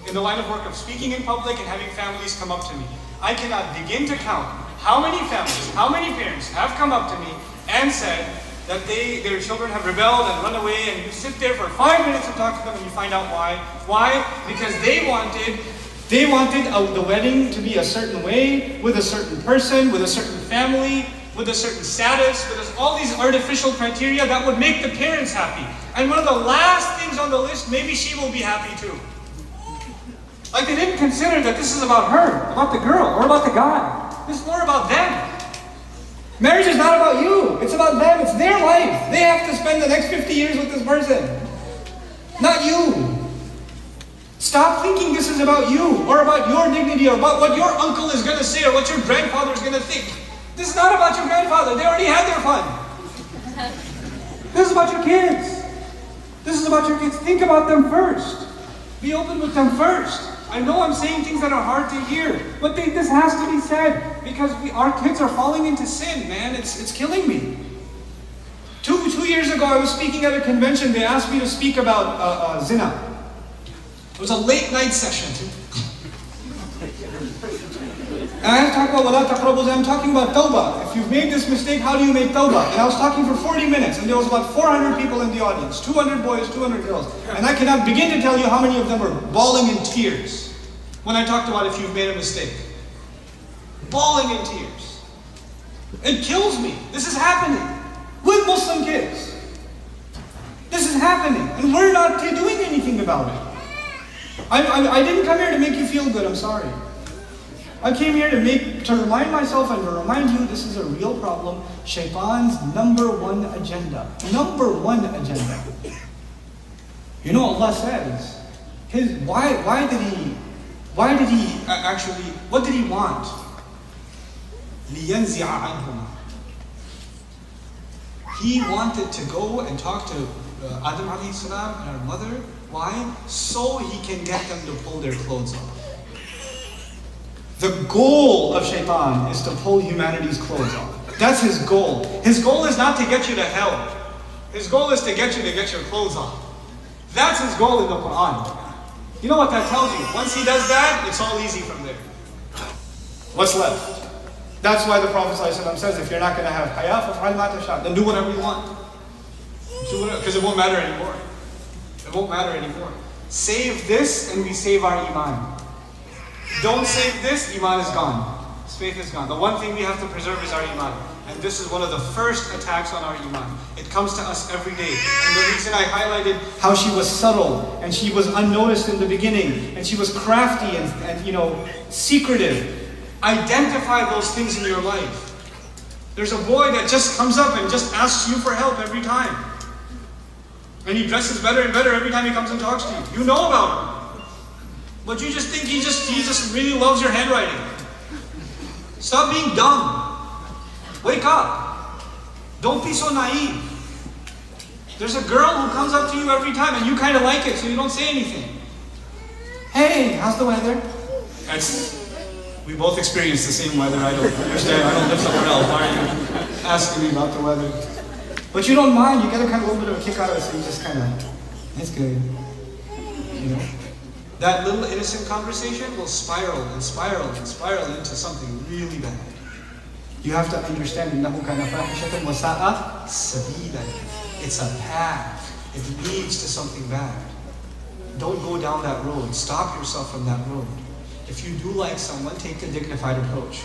[SPEAKER 1] In the line of work of speaking in public and having families come up to me. I cannot begin to count how many families, how many parents have come up to me and said that their children have rebelled and run away, and you sit there for 5 minutes and talk to them and you find out why. Why? Because they wanted the wedding to be a certain way, with a certain person, with a certain family, with a certain status, with all these artificial criteria that would make the parents happy. And one of the last things on the list, maybe she will be happy too. Like they didn't consider that this is about her, about the girl, or about the guy. This is more about them. Marriage is not about you. It's about them. It's their life. They have to spend the next 50 years with this person. Not you. Stop thinking this is about you, or about your dignity, or about what your uncle is going to say, or what your grandfather is going to think. This is not about your grandfather. They already had their fun. This is about your kids. This is about your kids. Think about them first. Be open with them first. I know I'm saying things that are hard to hear, but this has to be said because our kids are falling into sin, man. It's killing me. Two years ago, I was speaking at a convention. They asked me to speak about zina. It was a late night session. And I had to talk about wala taqrabu zina. I'm talking about tawbah. If you've made this mistake, how do you make tawbah? And I was talking for 40 minutes, and there was about 400 people in the audience. 200 boys, 200 girls. And I cannot begin to tell you how many of them were bawling in tears when I talked about if you've made a mistake. Bawling in tears. It kills me. This is happening with Muslim kids. This is happening, and we're not doing anything about it. I didn't come here to make you feel good, I'm sorry. I came here to remind myself and to remind you this is a real problem. Shaitan's number one agenda. Number one agenda. Allah says, what did he want? لِيَنْزِعَ عَنْهُمَا. He wanted to go and talk to Adam alayhi salam and our mother
[SPEAKER 2] Why? So he can get them to pull their clothes off. The goal of shaitan is to pull humanity's clothes off. That's his goal. His goal is not to get you to hell. His goal is to get you to get your clothes off. That's his goal in the Quran. You know what that tells you? Once he does that, it's all easy from there. What's left? That's why the Prophet ﷺ says, if you're not going to have haya, faf'al ma tasha', then do whatever you want. Because it won't matter anymore. It won't matter anymore. Save this and we save our iman. Don't save this, iman is gone. Faith is gone. The one thing we have to preserve is our iman. And this is one of the first attacks on our iman. It comes to us every day. And the reason I highlighted how she was subtle and she was unnoticed in the beginning and she was crafty and secretive. Identify those things in your life. There's a boy that just comes up and just asks you for help every time. And he dresses better and better every time he comes and talks to you. You know about him. But you just think he just really loves your handwriting. Stop being dumb. Wake up. Don't be so naive. There's a girl who comes up to you every time and you kind of like it, so you don't say anything. Hey, how's the weather? We both experience the same weather. I don't understand. I don't live somewhere else. Why are you asking me about the weather? But you don't mind. You get a kind of a little bit of a kick out of it, so you just kind of, it's good. That little innocent conversation will spiral and spiral and spiral into something really bad. You have to understand, إِنَّهُ كَانَ فَاحِشَةً وَسَاءَ سَبِيلًا. It's a path. It leads to something bad. Don't go down that road. Stop yourself from that road. If you do like someone, take the dignified approach.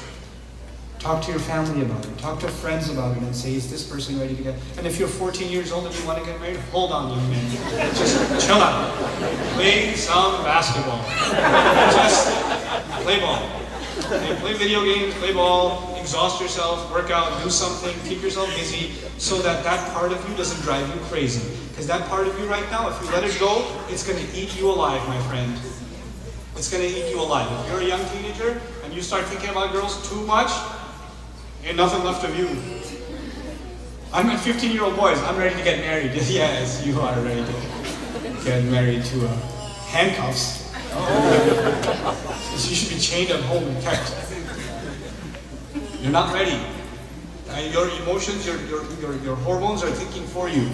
[SPEAKER 2] Talk to your family about it. Talk to friends about it and say, is this person ready to get... And if you're 14 years old and you want to get married, hold on, young man. Just chill out. Play some basketball. Just play ball. Play video games, play ball, exhaust yourself, work out, do something, keep yourself busy so that part of you doesn't drive you crazy. Because that part of you right now, if you let it go, it's going to eat you alive, my friend. It's going to eat you alive. If you're a young teenager and you start thinking about girls too much, ain't nothing left of you. I'm at 15-year-old boys. I'm ready to get married. Yes, you are ready to get married to handcuffs. Oh. You should be chained at home and kept. You're not ready. Your emotions, your hormones are thinking for you.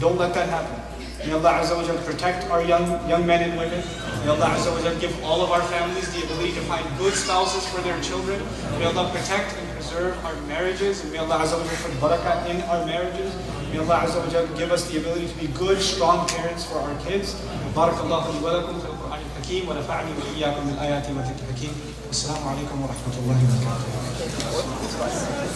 [SPEAKER 2] Don't let that happen. May Allah Azza wa Jal protect our young men and women. May Allah Azza wa Jal give all of our families the ability to find good spouses for their children. May Allah protect and preserve our marriages. And may Allah Azza wa Jal put barakah in our marriages. May Allah Azza wa Jal give us the ability to be good, strong parents for our kids. Barakallahu li wa lakum fil Qur'an al-Hakim wa nafa'ani wa iyyakum bil ayati wa dhikr hakim. Assalamu alaikum wa rahmatullahi wa barakatuh.